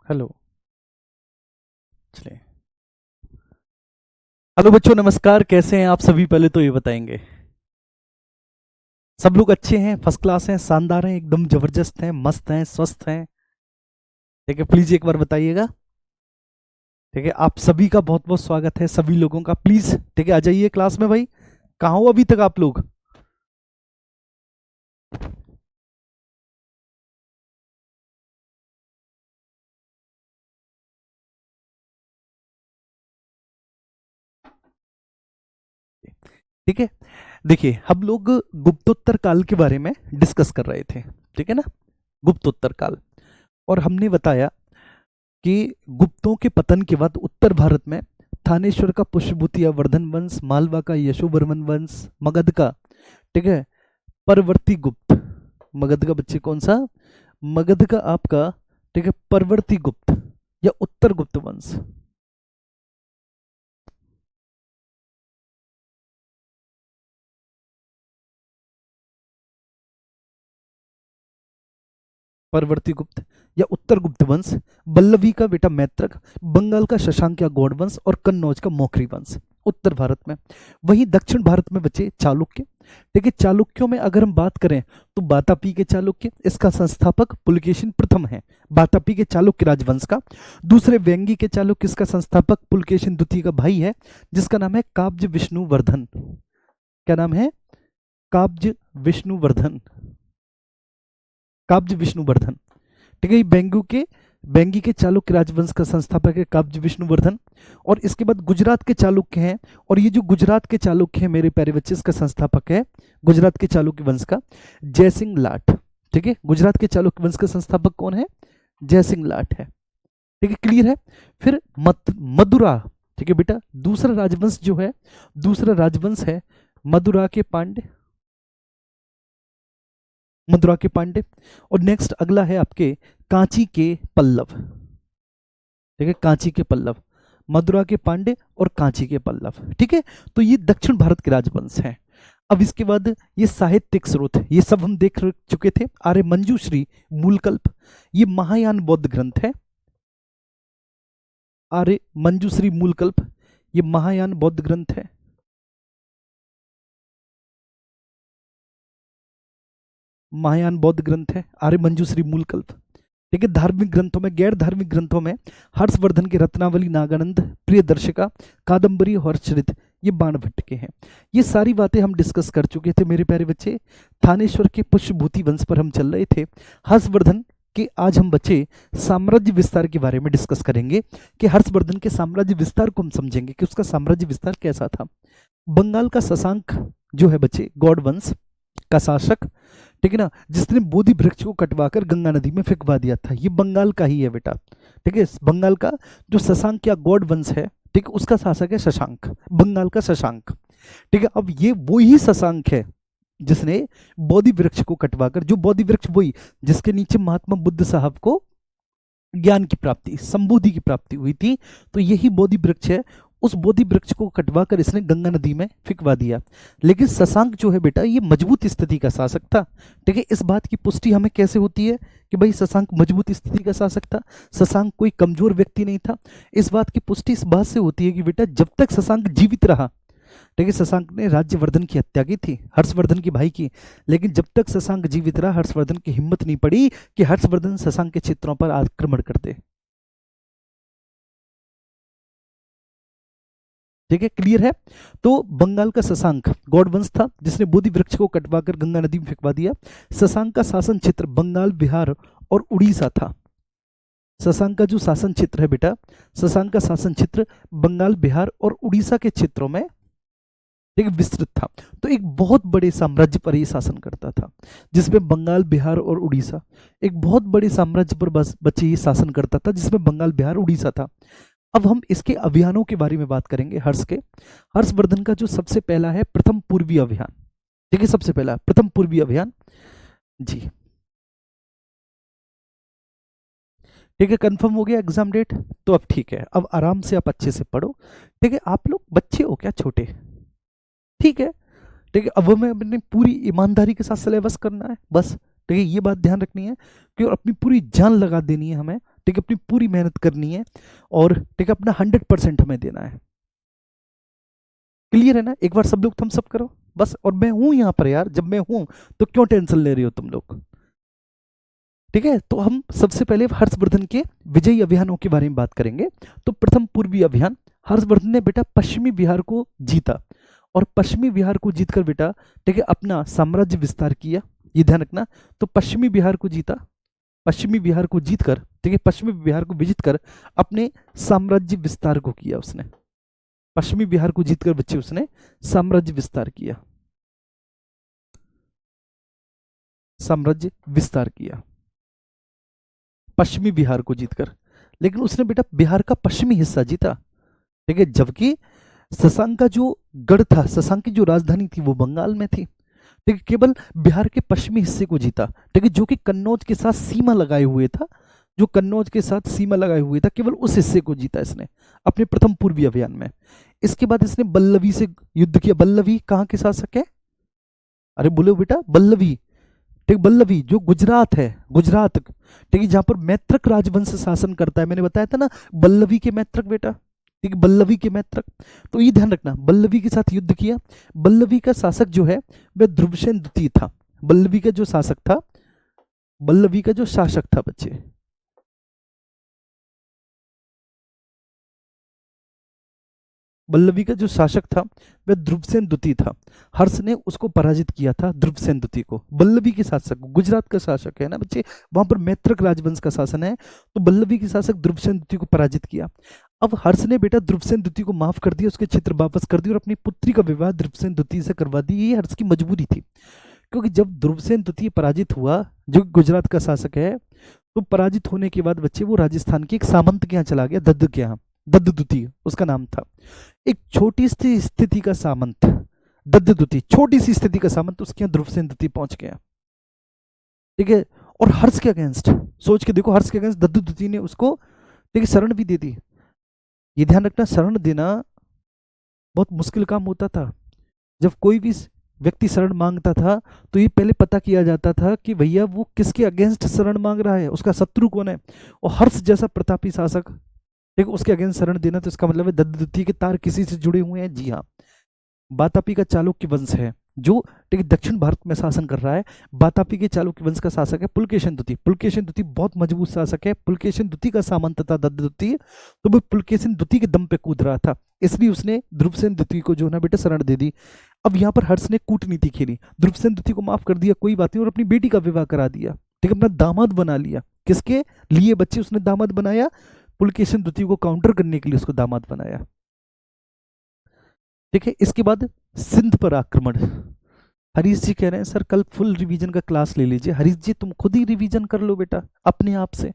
Hello. चलिए। Hello बच्चों, नमस्कार। कैसे हैं आप सभी? पहले तो ये बताएंगे। सब लोग अच्छे हैं, फर्स्ट क्लास हैं, शानदार हैं, एकदम जबरदस्त हैं, मस्त हैं, स्वस्थ हैं? ठीक है, प्लीज एक बार बताइएगा। ठीक है, आप सभी का बहुत बहुत स्वागत है, सभी लोगों का। प्लीज ठीक है, आ जाइए क्लास में भाई। कहाँ हो अभी तक आप लोग? ठीक है, देखिए हम लोग गुप्तोत्तर काल के बारे में डिस्कस कर रहे थे। ठीक है ना, गुप्तोत्तर काल। और हमने बताया कि गुप्तों के पतन के बाद उत्तर भारत में थानेश्वर का पुष्यभूतिया वर्धन वंश, मालवा का यशोवर्मन वंश, मगध का, ठीक है, परवर्ती गुप्त। मगध का बच्चे कौन सा? मगध का आपका, ठीक है, परवर्ती गुप्त या उत्तर गुप्त वंश। परवर्ती गुप्त या उत्तर गुप्त वंश, बल्लवी का बेटा मैत्रक, बंगाल का शशांक या गौड़ वंश और कन्नौज का मौखरी वंश उत्तर भारत में। वहीं दक्षिण भारत में बचे चालुक्य। ठीक है, चालुक्यों में अगर हम बात करें तो बातापी के चालुक्य, इसका संस्थापक पुलकेशिन प्रथम है, बातापी के चालुक्य राजवंश का। दूसरे वेंगी के चालुक्य, इसका संस्थापक पुलकेशिन द्वितीय का भाई है, जिसका नाम है काब्ज विष्णुवर्धन। क्या नाम है? काब्ज विष्णुवर्धन। काब्ज विष्णुवर्धन। ठीक है, ये बेंगी के चालुक्य राजवंश का संस्थापक है काब्ज विष्णुवर्धन। और इसके बाद गुजरात के चालुक्य हैं, और ये जो गुजरात के चालुक्य हैं मेरे प्यारे बच्चे, इसका संस्थापक है गुजरात के चालुक्य वंश का जयसिंह लाट। ठीक है, गुजरात के चालुक्य वंश का संस्थापक कौन है? जयसिंह लाट है। ठीक है, क्लियर है? फिर मदुरा। ठीक है बेटा, दूसरा राजवंश जो है, दूसरा राजवंश है मदुरा के पांड्य, मदुरा के पांड्य। और नेक्स्ट अगला है आपके कांची के पल्लव। ठीक है, कांची के पल्लव, मदुरा के पांड्य और कांची के पल्लव। ठीक है, तो ये दक्षिण भारत के राजवंश हैं। अब इसके बाद ये साहित्यिक स्रोत, ये सब हम देख चुके थे। आर्य मंजूश्री मूलकल्प, ये महायान बौद्ध ग्रंथ है। आर्य मंजूश्री मूलकल्प, ये महायान बौद्ध ग्रंथ है। महायान बौद्ध ग्रंथ है आर्य मंजूश्री मूलकल्प। ठीक है, धार्मिक ग्रंथों में, गैर धार्मिक ग्रंथों में हर्षवर्धन की रत्नावली, नागानंद, प्रियदर्शिका, कादम्बरी, हर्षचरित, ये बाणभट्ट के हैं। ये सारी बातें हम डिस्कस कर चुके थे मेरे प्यारे बच्चे। थानेश्वर के पुष्यभूति वंश पर हम चल रहे थे। हर्षवर्धन के आज हम बच्चे साम्राज्य विस्तार के बारे में डिस्कस करेंगे कि हर्षवर्धन के साम्राज्य विस्तार को हम समझेंगे कि उसका साम्राज्य विस्तार कैसा था। बंगाल का शशांक जो है बच्चे, गौड़ वंश का शासक, ठीक है ना, जिसने बोधि वृक्ष को कटवाकर गंगा नदी में फेंकवा दिया था, ये बंगाल का ही है बेटा। ठीक है, बंगाल का जो शशांक या गौड़ वंश है, ठीक है, उसका शासक है शशांक, बंगाल का शशांक। ठीक है, अब ये वो ही शशांक है जिसने बोधि वृक्ष को कटवाकर, जो बोधि वृक्ष वही जिसके नीचे महात्मा बुद्ध साहब को ज्ञान की प्राप्ति, संबोधि की प्राप्ति हुई थी, तो यही बोधि वृक्ष है। उस बोधि वृक्ष को कटवाकर इसने गंगा नदी में फिकवा दिया। लेकिन शशांक जो है बेटा, ये मजबूत स्थिति का शासक था। ठीक है, इस बात की पुष्टि हमें कैसे होती है कि भाई शशांक मजबूत स्थिति का शासक था, शशांक कोई कमजोर व्यक्ति नहीं था? इस बात की पुष्टि इस बात से होती है कि बेटा जब तक शशांक जीवित रहा, ठीक है, शशांक ने राज्यवर्धन की हत्या की थी, हर्षवर्धन की भाई की, लेकिन जब तक शशांक जीवित रहा, हर्षवर्धन की हिम्मत नहीं पड़ी कि हर्षवर्धन शशांक के क्षेत्रों पर आक्रमण कर दे। ठीक है, क्लियर है? तो बंगाल का शशांक गौड़ वंश था जिसने बोधि वृक्ष को कटवाकर गंगा नदी में फेंकवा दिया। शशांक का शासन क्षेत्र बंगाल, बिहार और उड़ीसा था। शशांक का जो शासन क्षेत्र है बेटा, शशांक का शासन क्षेत्र बंगाल, बिहार और उड़ीसा के क्षेत्रों में एक विस्तृत था। तो एक बहुत बड़े साम्राज्य पर ये शासन करता था, जिसमें बंगाल, बिहार और उड़ीसा, एक बहुत बड़े साम्राज्य पर बस बच्चे ये शासन करता था, जिसमें बंगाल, बिहार, उड़ीसा था। अब हम इसके अभियानों के बारे में बात करेंगे। हर्ष के, हर्षवर्धन का जो सबसे पहला है प्रथम पूर्वी अभियान। ठीक है, सबसे पहला प्रथम पूर्वी अभियान जी। ठीक है, कंफर्म हो गया एग्जाम डेट? तो अब ठीक है, अब आराम से आप अच्छे से पढ़ो। ठीक है, आप लोग बच्चे हो क्या, छोटे? ठीक है, ठीक है, अब हमें अपनी पूरी ईमानदारी के साथ सिलेबस करना है बस। ठीक है, ये बात ध्यान रखनी है कि अपनी पूरी जान लगा देनी है हमें, ठीक है, अपनी पूरी मेहनत करनी है और ठीक है अपना 100% हमें देना है। क्लियर है ना? एक बार सब लोग थम्स अप करो बस। और मैं हूं यहाँ पर यार, जब मैं हूं तो क्यों टेंशन ले रही हो तुम लोग? ठीक है, तो हम सबसे पहले हर्षवर्धन के विजयी अभियानों के बारे में बात करेंगे। तो प्रथम पूर्वी अभियान, हर्षवर्धन ने बेटा पश्चिमी बिहार को जीता और पश्चिमी बिहार को जीतकर बेटा ठीक है अपना साम्राज्य विस्तार किया। ये ध्यान रखना। तो पश्चिमी बिहार को जीता, पश्चिमी बिहार को जीतकर ठीक है, पश्चिमी बिहार को विजित कर अपने साम्राज्य विस्तार को किया उसने। पश्चिमी बिहार को जीतकर बच्चे उसने साम्राज्य विस्तार किया, साम्राज्य विस्तार किया पश्चिमी बिहार को जीतकर। लेकिन उसने बेटा बिहार का पश्चिमी हिस्सा जीता, ठीक है, जबकि शशांक का जो गढ़ था, शशांक की जो राजधानी थी वो बंगाल में थी। ठीक है, केवल बिहार के पश्चिमी हिस्से को जीता, ठीक है, जो कि कन्नौज के साथ सीमा लगाए हुए था, जो कन्नौज के साथ सीमा लगाए हुए था, केवल उस हिस्से को जीता इसने अपने प्रथम पूर्वी अभियान में। इसके बाद इसने बल्लवी से युद्ध किया। बल्लवी कहाँ के शासक है? अरे बोलो बेटा, बल्लवी। ठीक, बल्लवी जो गुजरात है, गुजरात ठीक है, जहां पर मैत्रक राजवंश शासन करता है। मैंने बताया था ना बल्लवी के मैत्रक बेटा, ठीक, बल्लवी के मैत्रक। तो ये ध्यान रखना, बल्लवी के साथ युद्ध किया। बल्लवी का शासक जो है वह ध्रुवसेन द्वितीय था। बल्लवी का जो शासक था, बल्लवी का जो शासक था बच्चे, बल्लवी का जो शासक था वह ध्रुवसेन द्वितीय था। हर्ष ने उसको पराजित किया था, ध्रुवसेन द्वितीय को। बल्लवी के शासक, गुजरात का शासक है ना बच्चे, वहां पर मैत्रक राजवंश का शासन है, तो बल्लवी के शासक ध्रुवसेन द्वितीय को पराजित किया। अब हर्ष ने बेटा ध्रुवसेन द्वितीय को माफ कर दिया, उसके क्षेत्र वापस कर दिए और अपनी पुत्री का विवाह ध्रुवसेन द्वितीय से करवा दी। ये हर्ष की मजबूरी थी, क्योंकि जब ध्रुवसेन द्वितीय पराजित हुआ, जो गुजरात का शासक है, तो पराजित होने के बाद बच्चे वो राजस्थान के एक सामंत के यहाँ चला गया, दद्द के यहाँ, दद्द द्वितीय उसका नाम था। एक छोटी सी स्थिति का सामंत, दद्द द्वितीय, छोटी सी स्थिति का सामंत, उसके यहाँ ध्रुवसेन द्वितीय पहुंच गया। ठीक है, और हर्ष के अगेंस्ट, सोच के देखो, हर्ष के अगेंस्ट दद्द द्वितीय ने उसको ठीक है शरण भी दे दी। ये ध्यान रखना, शरण देना बहुत मुश्किल काम होता था। जब कोई भी व्यक्ति शरण मांगता था तो ये पहले पता किया जाता था कि भैया वो किसके अगेंस्ट शरण मांग रहा है, उसका शत्रु कौन है। और हर्ष जैसा प्रतापी शासक, ठीक, उसके अगेंस्ट शरण देना, तो इसका मतलब है दद्द द्वितीय के तार किसी से जुड़े हुए हैं। जी हाँ, वातापी का चालुक्य वंश है जो ठीक दक्षिण भारत में शासन कर रहा है। वातापी के चालुक्य वंश का शासक है पुलकेशिन द्वितीय। पुलकेशिन द्वितीय बहुत मजबूत शासक है। पुलकेशिन द्वितीय का सामंत था दद्द द्वितीय, तो वो पुलकेशिन द्वितीय के दम पे कूद रहा था, इसलिए उसने ध्रुवसेन द्वितीय को जो है ना बेटा शरण दे दी। अब यहाँ पर हर्ष ने कूटनीति खेली, ध्रुवसेन द्वितीय को माफ कर दिया, कोई बात नहीं, और अपनी बेटी का विवाह करा दिया। ठीक, अपना दामाद बना लिया। किसके लिए बच्चे उसने दामाद बनाया? पुलकेशिन द्वितीय को काउंटर करने के लिए उसको दामाद बनाया। ठीक है, इसके बाद सिंध पर आक्रमण। हरीश जी कह रहे हैं सर कल फुल रिवीजन का क्लास ले लीजिए। हरीश जी तुम खुद ही रिवीजन कर लो बेटा अपने आप से,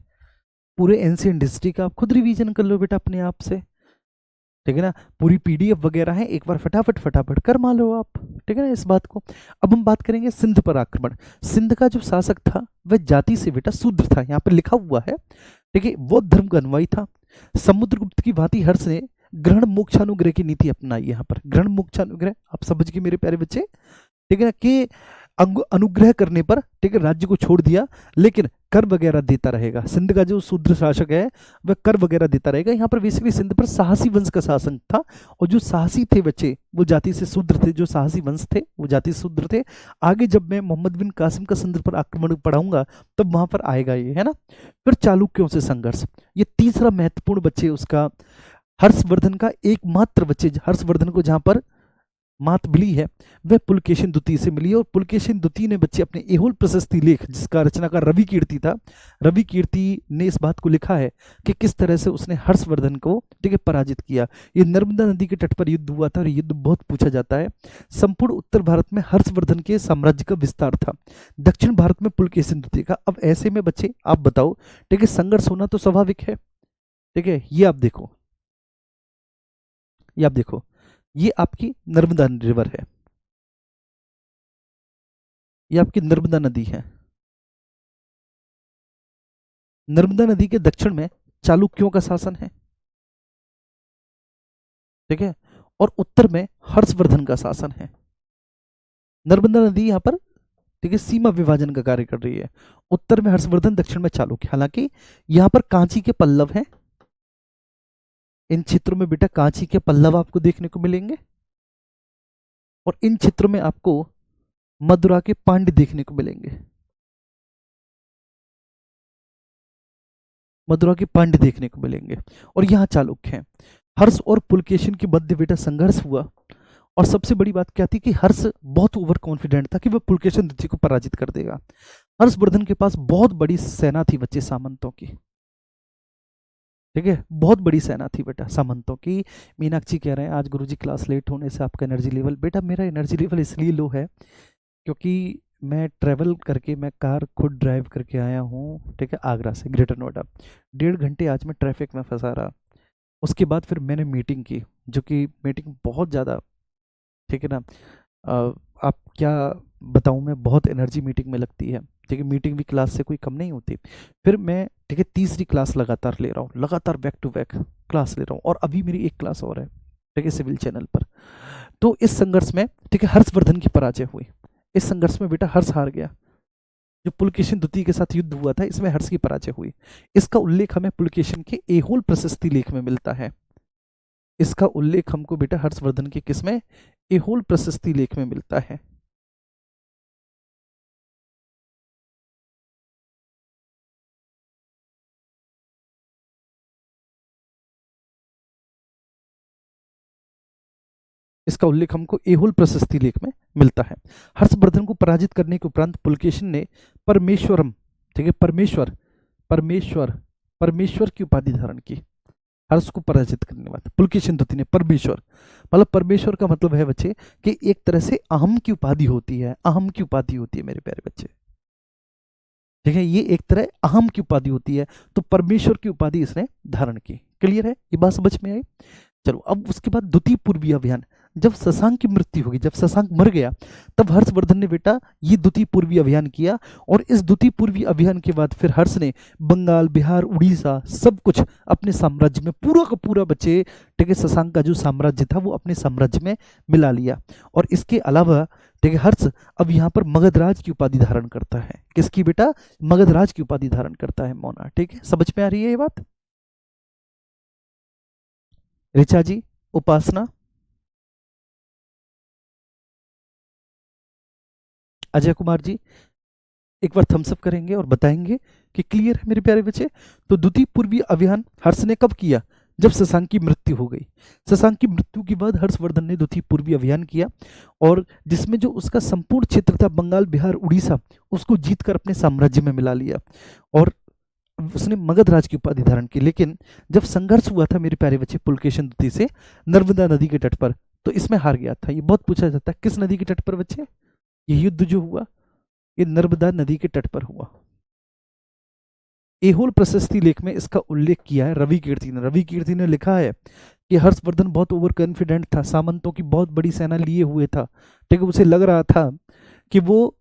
पूरे एंशिएंट हिस्ट्री का आप खुद रिवीजन कर लो बेटा अपने आप से। ठीक है ना, पूरी पीडीएफ वगैरह है, एक बार फटाफट फटाफट कर मान लो आप। ठीक है ना इस बात को। अब हम बात करेंगे सिंध पर आक्रमण। सिंध का जो शासक था वह जाति से बेटा शूद्र था, यहाँ पर लिखा हुआ है। ठीक है, बौद्ध धर्म का अनुयायी था। समुद्रगुप्त की भांति हर्ष ने ग्रहण मोक्षानुग्रह की नीति अपनाई। यहाँ पर ग्रहण मोक्षानुग्रह आप समझ गए मेरे प्यारे बच्चे, ठीक है ना, कि अनुग्रह करने पर ठीक है राज्य को छोड़ दिया, लेकिन कर वगैरह देता रहेगा। सिंध का जो शूद्र शासक है वह कर वगैरह देता रहेगा। यहाँ पर बेसिकली सिंध पर साहसी वंश का शासन था, और जो साहसी थे बच्चे वो जाति से शूद्र थे, जो साहसी वंश थे वो जाति से शूद्र थे। आगे जब मैं मोहम्मद बिन कासिम का सिंध पर आक्रमण पढ़ाऊंगा तब वहां पर आएगा ये, है ना। फिर चालुक्यों से संघर्ष, ये तीसरा महत्वपूर्ण बच्चे उसका हर्षवर्धन का एकमात्र बच्चे, हर्षवर्धन को जहां पर मात मिली है वह पुलकेशिन द्वितीय से मिली। और पुलकेशिन द्वितीय ने बच्चे अपने एहोल प्रशस्ति लेख, जिसका रचनाकार रवि कीर्ति था, रवि कीर्ति ने इस बात को लिखा है कि किस तरह से उसने हर्षवर्धन को ठीक है पराजित किया। ये नर्मदा नदी के तट पर युद्ध हुआ था, और युद्ध बहुत पूछा जाता है। संपूर्ण उत्तर भारत में हर्षवर्धन के साम्राज्य का विस्तार था, दक्षिण भारत में पुलकेशिन द्वितीय का। अब ऐसे में बच्चे आप बताओ, ठीक है, संघर्ष होना तो स्वाभाविक है। ठीक है, ये आप देखो, ये आप देखो, ये आपकी नर्मदा रिवर है, ये आपकी नर्मदा नदी है। नर्मदा नदी के दक्षिण में चालुक्यों का शासन है, ठीक है, और उत्तर में हर्षवर्धन का शासन है। नर्मदा नदी यहाँ पर ठीक है, सीमा विभाजन का कार्य कर रही है। उत्तर में हर्षवर्धन, दक्षिण में चालुक्य। हालांकि यहाँ पर कांची के पल्लव हैं, इन चित्रों में बेटा कांची के पल्लव आपको देखने को मिलेंगे, और इन चित्रों में आपको मदुरा के पांड्य देखने को मिलेंगे, मदुरा के पांड्य देखने को मिलेंगे, और यहाँ चालुक्य हैं। हर्ष और पुलकेशिन के मध्य बेटा संघर्ष हुआ, और सबसे बड़ी बात क्या थी कि हर्ष बहुत ओवर कॉन्फिडेंट था कि वह पुलकेशिन द्वितीय को पराजित कर देगा। हर्षवर्धन के पास बहुत बड़ी सेना थी बच्चे सामंतों की, ठीक है, बहुत बड़ी सेना थी बेटा सामंतों की। मीनाक्षी कह रहे हैं आज गुरुजी क्लास लेट होने से आपका एनर्जी लेवल, बेटा मेरा एनर्जी लेवल इसलिए लो है क्योंकि मैं ट्रैवल करके, मैं कार खुद ड्राइव करके आया हूँ, ठीक है, आगरा से ग्रेटर नोएडा। 1.5 घंटे आज मैं ट्रैफिक में फंसा रहा। उसके बाद फिर मैंने मीटिंग की, जो कि मीटिंग बहुत ज़्यादा, ठीक है ना, आप क्या बताऊँ मैं, बहुत एनर्जी मीटिंग में लगती है, ठीक है, मीटिंग भी क्लास से कोई कम नहीं होती। फिर मैं, ठीक है, तीसरी क्लास लगातार ले रहा हूँ, लगातार बैक टू बैक क्लास ले रहा हूँ, और अभी मेरी एक क्लास और है, ठीक है, सिविल चैनल पर। तो इस संघर्ष में, ठीक है, हर्षवर्धन की पराजय हुई। इस संघर्ष में बेटा हर्ष हार गया। जो पुलकेशिन द्वितीय के साथ युद्ध हुआ था, इसमें हर्ष की पराजय हुई। इसका उल्लेख हमें पुलकेशिन के एहोल प्रशस्ति लेख में मिलता है। इसका उल्लेख हमको बेटा हर्षवर्धन के किसमें, एहोल प्रशस्ति लेख में मिलता है। इसका उल्लेख हमको एहोल प्रशस्ति लेख में मिलता है। हर्षवर्धन को पराजित करने के उपरांत पुलकेशिन ने परमेश्वरम, ठीक है, परमेश्वर परमेश्वर परमेश्वर की उपाधि धारण की। हर्ष को पराजित करने के बाद पुलकेशिन द्वितीय ने परमेश्वर, मतलब परमेश्वर का मतलब है बच्चे कि एक तरह से अहम की उपाधि होती है, अहम की उपाधि होती है मेरे प्यारे बच्चे, ठीक है, ये एक तरह अहम की उपाधि होती है। तो परमेश्वर की उपाधि इसने धारण की। क्लियर है, ये बात समझ में आई। चलो अब उसके बाद द्वितीय पूर्वी अभियान, जब शशांक की मृत्यु होगी, जब शशांक मर गया, तब हर्षवर्धन ने बेटा ये द्वितीय पूर्वी अभियान किया। और इस द्वितीय पूर्वी अभियान के बाद फिर हर्ष ने बंगाल, बिहार, उड़ीसा सब कुछ अपने साम्राज्य में, पूरा का पूरा बच्चे, ठीक है, शशांक का जो साम्राज्य था वो अपने साम्राज्य में मिला लिया। और इसके अलावा, ठीक है, हर्ष अब यहाँ पर मगधराज की उपाधि धारण करता है। किसकी बेटा, मगधराज की उपाधि धारण करता है मोना। ठीक है, समझ में आ रही है ये बात। ऋचा जी, उपासना, अजय कुमार जी, एक बार थम्स अप करेंगे और बताएंगे कि क्लियर है मेरे प्यारे बच्चे। तो द्वितीय पूर्वी अभियान हर्ष ने कब किया, जब शशांक की मृत्यु हो गई। शशांक की मृत्यु के बाद हर्षवर्धन ने द्वितीय पूर्वी अभियान किया, और जिसमें जो उसका संपूर्ण क्षेत्र था, बंगाल, बिहार, उड़ीसा, उसको जीतकर अपने साम्राज्य में मिला लिया, और उसने मगध राज की उपाधि धारण की। लेकिन जब संघर्ष हुआ था मेरे प्यारे बच्चे पुलकेशिन द्वितीय से नर्मदा नदी के तट पर, तो इसमें हार गया था। ये बहुत पूछा जाता है, किस नदी के तट पर बच्चे ये युद्ध जो हुआ, ये नर्मदा नदी के तट पर हुआ। एहोल प्रशस्ति लेख में इसका उल्लेख किया है रवि कीर्ति ने। रवि कीर्ति ने लिखा है कि हर्षवर्धन बहुत ओवर कॉन्फिडेंट था, सामंतों की बहुत बड़ी सेना लिए हुए था, ठीक है, उसे लग रहा था कि वो,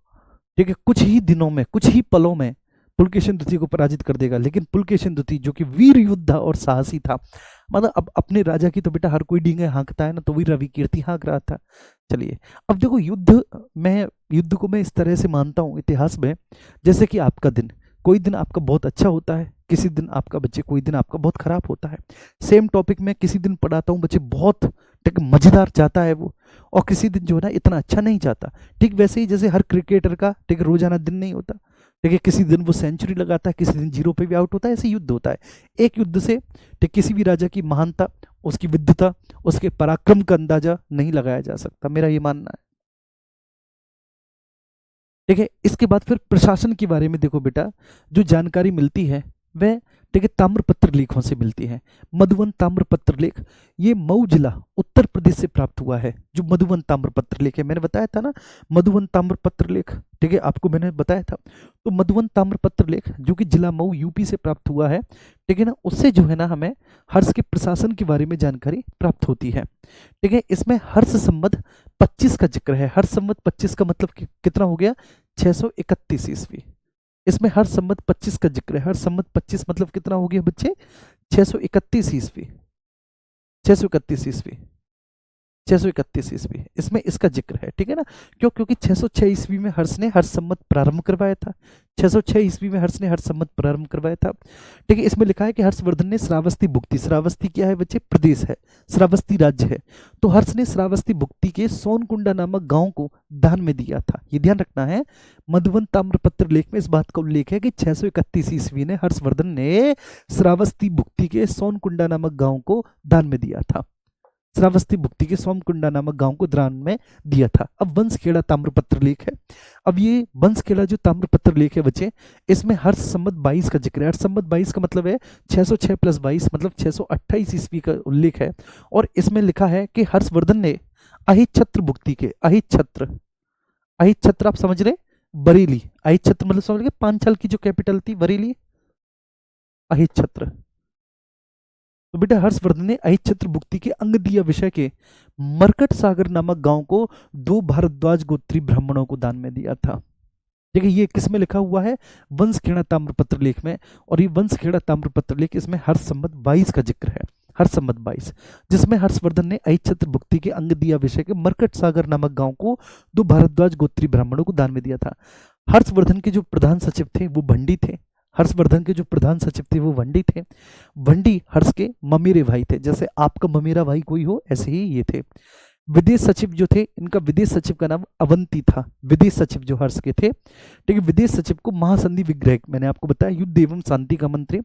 ठीक है, कुछ ही दिनों में, कुछ ही पलों में पुलकेशिन द्वितीय को पराजित कर देगा। लेकिन पुलकेशिन द्वितीय जो कि वीर योद्धा और साहसी था, मतलब अब अपने राजा की तो बेटा हर कोई डींगे हाँकता है ना, तो वही रवि कीर्ति हाँक रहा था। चलिए अब देखो, युद्ध को मैं इस तरह से मानता हूँ इतिहास में, जैसे कि आपका दिन, कोई दिन आपका बहुत अच्छा होता है, किसी दिन आपका बच्चे, कोई दिन आपका बहुत खराब होता है। सेम टॉपिक में किसी दिन पढ़ाता हूँ बच्चे, बहुत ठीक मजेदार जाता है वो, और किसी दिन जो है ना इतना अच्छा नहीं जाता। ठीक वैसे ही जैसे हर क्रिकेटर का, ठीक, रोजाना दिन नहीं होता, ठीक है, किसी दिन वो सेंचुरी लगाता है, किसी दिन जीरो पे भी आउट होता है, ऐसे युद्ध होता है। एक युद्ध से, ठीक, किसी भी राजा की महानता, उसकी विद्वता, उसके पराक्रम का अंदाजा नहीं लगाया जा सकता, मेरा ये मानना है। ठीक है, इसके बाद फिर प्रशासन के बारे में देखो बेटा, जो जानकारी मिलती है वह, ठीक है, ताम्रपत्र लेखों से मिलती है। मधुबन ताम्रपत्र लेख, ये मऊ जिला उत्तर प्रदेश से प्राप्त हुआ है। जो मधुबन ताम्रपत्र लेख है, मैंने बताया था ना, मधुबन ताम्रपत्र लेख, ठीक है, आपको मैंने बताया था। तो मधुबन ताम्रपत्र लेख जो कि जिला मऊ यूपी से प्राप्त हुआ है, ठीक है ना, उससे जो है ना हमें हर्ष के प्रशासन के बारे में जानकारी प्राप्त होती है। ठीक है, इसमें हर्ष संवत 25 का जिक्र है। हर्ष संवत 25 का मतलब कितना हो गया, 631 ईस्वी। इसमें हर संवत 25 का जिक्र है। हर संवत 25 मतलब कितना हो गया बच्चे, 631 ईस्वी, 631 ईस्वी। 631 ईस्वी, इसमें इसका जिक्र है, ठीक है ना। क्यों? क्योंकि 606 ईस्वी में हर्ष ने हर्ष सम्मत प्रारंभ करवाया था। 606 ईस्वी में हर्ष ने हर्ष सम्मत प्रारंभ करवाया था, ठीक है। इसमें लिखा है कि हर्षवर्धन ने श्रावस्ती भुक्ति, श्रावस्ती क्या है बच्चे? प्रदेश है, श्रावस्ती राज्य है। तो हर्ष ने श्रावस्ती भुक्ति के सोनकुंडा नामक गांव को दान में दिया था, ये ध्यान रखना है। मधुबन ताम्रपत्र लेख में इस बात का उल्लेख है कि 631 ईस्वी ने हर्षवर्धन ने श्रावस्ती भुक्ति के सोनकुंडा नामक गांव को दान में दिया था, श्रावस्ती भुक्ति के सोमकुंडा नामक गांव को दान में दिया था। अब वंशखेड़ा ताम्रपत्र लेख है। अब ये वंशखेड़ा जो ताम्रपत्र लेख है बच्चे, इसमें हर्ष सम्मत 22 का जिक्र है। हर्ष सम्मत 22 का मतलब है 606 प्लस 22 मतलब 628 ईस्वी का उल्लेख है। और इसमें लिखा है कि हर्षवर्धन ने अहिच्छत्र भुक्ति के, अहिच्छत्र, अहिच्छत्र आप समझ रहे, बरेली, अहिच्छत्र मतलब समझ गए, पांचाल की जो कैपिटल थी बरेली, अहिच्छत्र। तो बेटा हर्षवर्धन ने अहिच्छत्र भुक्ति के अंगदीय विषय के मरकट सागर नामक गांव को 2 भारद्वाज गोत्री ब्राह्मणों को दान में दिया था। देखिए ये किस में लिखा हुआ है? वंशखेड़ा ताम्रपत्र लेख में। और ये वंशखेड़ा ताम्रपत्र लेख, इसमें हर्ष सम्मत 22 का जिक्र है, हर्ष सम्मत 22, जिसमें हर्षवर्धन ने अहिच्छत्र भुक्ति के अंगदीय विषय के मरकट सागर नामक गांव को 2 भारद्वाज गोत्री ब्राह्मणों को दान में दिया था। हर्षवर्धन के जो प्रधान सचिव थे वो भंडी थे। हर्षवर्धन के जो प्रधान सचिव थे वो वंडी थे। वंडी हर्ष के ममेरे भाई थे, जैसे आपका ममेरा भाई कोई हो ऐसे ही ये थे। विदेश सचिव जो थे, इनका विदेश सचिव का नाम अवंती था, विदेश सचिव जो हर्ष के थे, ठीक है। विदेश सचिव को महासंधि विग्रह, मैंने आपको बताया युद्ध एवं शांति का मंत्री।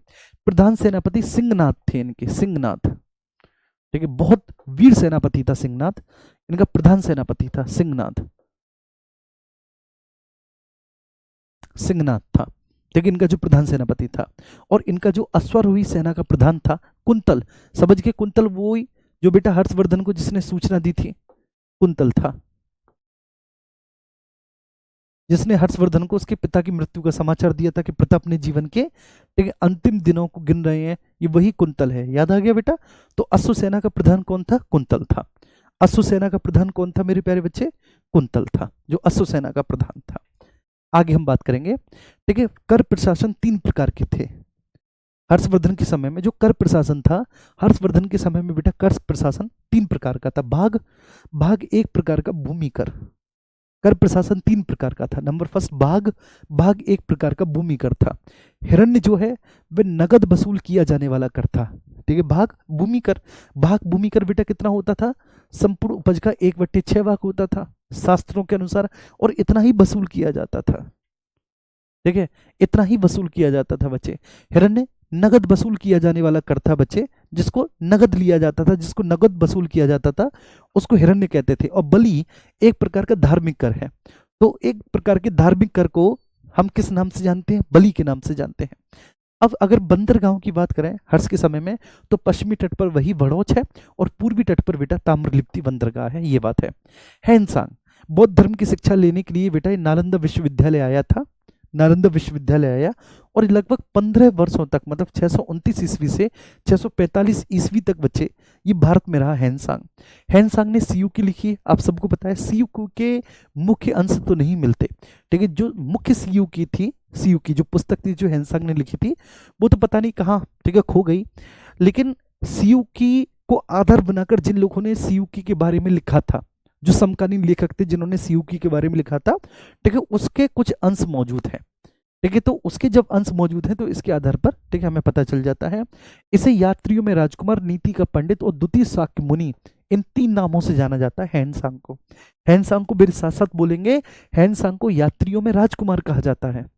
प्रधान सेनापति सिंहनाथ थे इनके, सिंहनाथ, ठीक है। बहुत वीर सेनापति था सिंहनाथ, इनका प्रधान सेनापति था सिंहनाथ, सिंहनाथ था, लेकिन इनका जो प्रधान सेनापति था। और इनका जो अश्वारोही सेना का प्रधान था कुंतल, समझ के, कुंतल वो ही जो बेटा हर्षवर्धन को जिसने सूचना दी थी, कुंतल था, जिसने हर्षवर्धन को उसके पिता की मृत्यु का समाचार दिया था कि पिता अपने जीवन के, ठीक है, अंतिम दिनों को गिन रहे हैं, ये वही कुंतल है। याद आ गया बेटा? तो अश्व सेना का प्रधान कौन था? कुंतल था। अश्व सेना का प्रधान कौन था मेरे प्यारे बच्चे? कुंतल था, जो अश्व सेना का प्रधान था। आगे हम बात करेंगे, ठीक है। कर प्रशासन 3 प्रकार के थे हर्षवर्धन के समय में। जो कर प्रशासन था हर्षवर्धन के समय में बेटा, कर प्रशासन 3 प्रकार का था। भाग 1 प्रकार का भूमि कर, कर प्रशासन 3 प्रकार का था। नंबर फर्स्ट भाग 1 प्रकार का भूमि कर था। हिरण्य जो है वह नगद वसूल किया जाने वाला कर था, ठीक है। भाग भूमि कर बेटा कितना होता था? संपूर्ण उपज का 1/6 भाग होता था शास्त्रों के अनुसार, और इतना ही वसूल किया जाता था, ठीक है, इतना ही वसूल किया जाता था बच्चे। हिरण्य नगद वसूल किया जाने वाला कर था बच्चे, जिसको नगद लिया जाता था, जिसको नगद वसूल किया जाता था, उसको हिरण्य कहते थे। और बलि एक प्रकार का धार्मिक कर है। तो एक प्रकार के धार्मिक कर को हम किस नाम से जानते हैं? बलि के नाम से जानते हैं। अब अगर बंदरगांव की बात करें हर्ष के समय में, तो पश्चिमी तट पर वही भड़ोच है और पूर्वी तट पर बेटा ताम्रलिप्ति बंदरगाह है, ये बात है। हैनसांग बौद्ध धर्म की शिक्षा लेने के लिए बेटा नालंदा विश्वविद्यालय आया था, नालंदा विश्वविद्यालय आया, और लगभग 15 वर्षों तक, मतलब 629 ईस्वी से 645 ईस्वी तक बच्चे ये भारत में रहा हैनसांग। हैनसांग ने सीयूकी लिखी, आप सबको पता है सीयूकी के मुख्य अंश तो नहीं मिलते, ठीक है। जो मुख्य सीयूकी थी, सीयूकी जो पुस्तक थी जो हैनसांग ने लिखी थी, वो तो पता नहीं कहाँ, ठीक है, खो गई। लेकिन सीयूकी को आधार बनाकर जिन लोगों ने सीयूकी के बारे में लिखा था, जो समकालीन लेखक थे जिन्होंने सीयूकी के बारे में लिखा था, ठीक है, उसके कुछ अंश मौजूद हैं, ठीक है। तो उसके जब अंश मौजूद हैं तो इसके आधार पर, ठीक है, हमें पता चल जाता है। इसे यात्रियों में राजकुमार, नीति का पंडित और द्वितीय शाक्य मुनि, इन 3 नामों से जाना जाता है हैनसांग को। हैनसांग को मेरे साथ साथ बोलेंगे, हैनसांग को यात्रियों में राजकुमार कहा जाता है,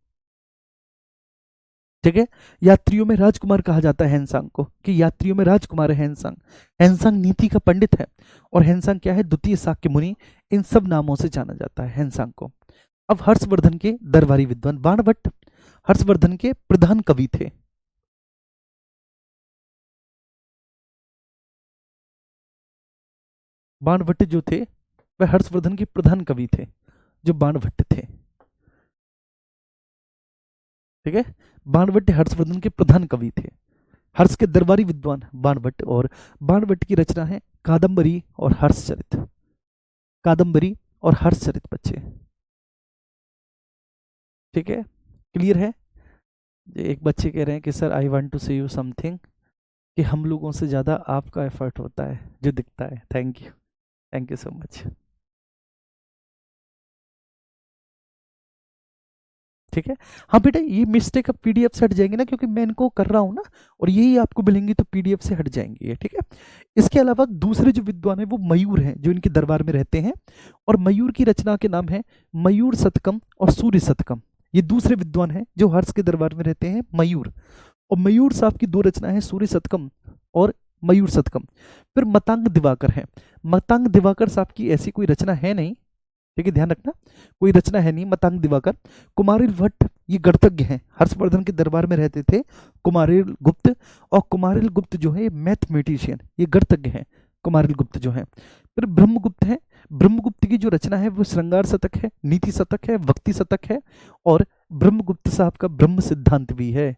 ठीक है। यात्रियों में राजकुमार कहा जाता है हैनसांग को, कि यात्रियों में राजकुमार है हैनसांग। हैनसांग नीति का पंडित है, और हैनसांग क्या है? द्वितीय शाक्य मुनि। इन सब नामों से जाना जाता है हैनसांग को। अब हर्षवर्धन के दरबारी विद्वान बाणभट्ट हर्षवर्धन के प्रधान कवि थे। बाणभट्ट जो थे वह हर्षवर्धन के प्रधान कवि थे, जो बाणभट्ट थे, ठीक है। बाणभट्ट हर्षवर्धन के प्रधान कवि थे, हर्ष के दरबारी विद्वान बाणभट्ट। और बाणभट्ट की रचना है कादंबरी और हर्षचरित, कादंबरी और हर्षचरित बच्चे, ठीक है। क्लियर है? एक बच्चे कह रहे हैं कि सर आई वांट टू से यू समथिंग, कि हम लोगों से ज़्यादा आपका एफर्ट होता है जो दिखता है। Thank you. Thank you so much. ठीक है। हाँ बेटा, ये मिस्टेक अब पीडीएफ से हट जाएंगे ना, क्योंकि मैं इनको कर रहा हूँ ना, और यही आपको मिलेंगी तो पीडीएफ से हट जाएंगे ये। ठीक है। इसके अलावा दूसरे जो विद्वान है वो मयूर हैं, जो इनके दरबार में रहते हैं, और मयूर की रचना के नाम है मयूर शतकम और सूर्य शतकम। ये दूसरे विद्वान हैं जो हर्ष के दरबार में रहते हैं, मयूर। और मयूर साहब की दो रचना है, सूर्य शतकम और मयूर शतकम। फिर मतांग दिवाकर है। मतांग दिवाकर साहब की ऐसी कोई रचना है नहीं, ठीक है, ध्यान रखना, कोई रचना है नहीं मतांग दिवाकर। कुमारिल भट्ट ये गणतज्ञ हैं, हर्षवर्धन के दरबार में रहते थे कुमारिल गुप्त। और कुमारिल गुप्त जो है मैथमेटिशियन, ये गणतज्ञ हैं कुमारिल गुप्त जो है। फिर ब्रह्मगुप्त है। ब्रह्मगुप्त की जो रचना है वो श्रृंगार शतक है, नीति शतक है, भक्ति शतक है, और ब्रह्मगुप्त साहब का ब्रह्म सिद्धांत भी है,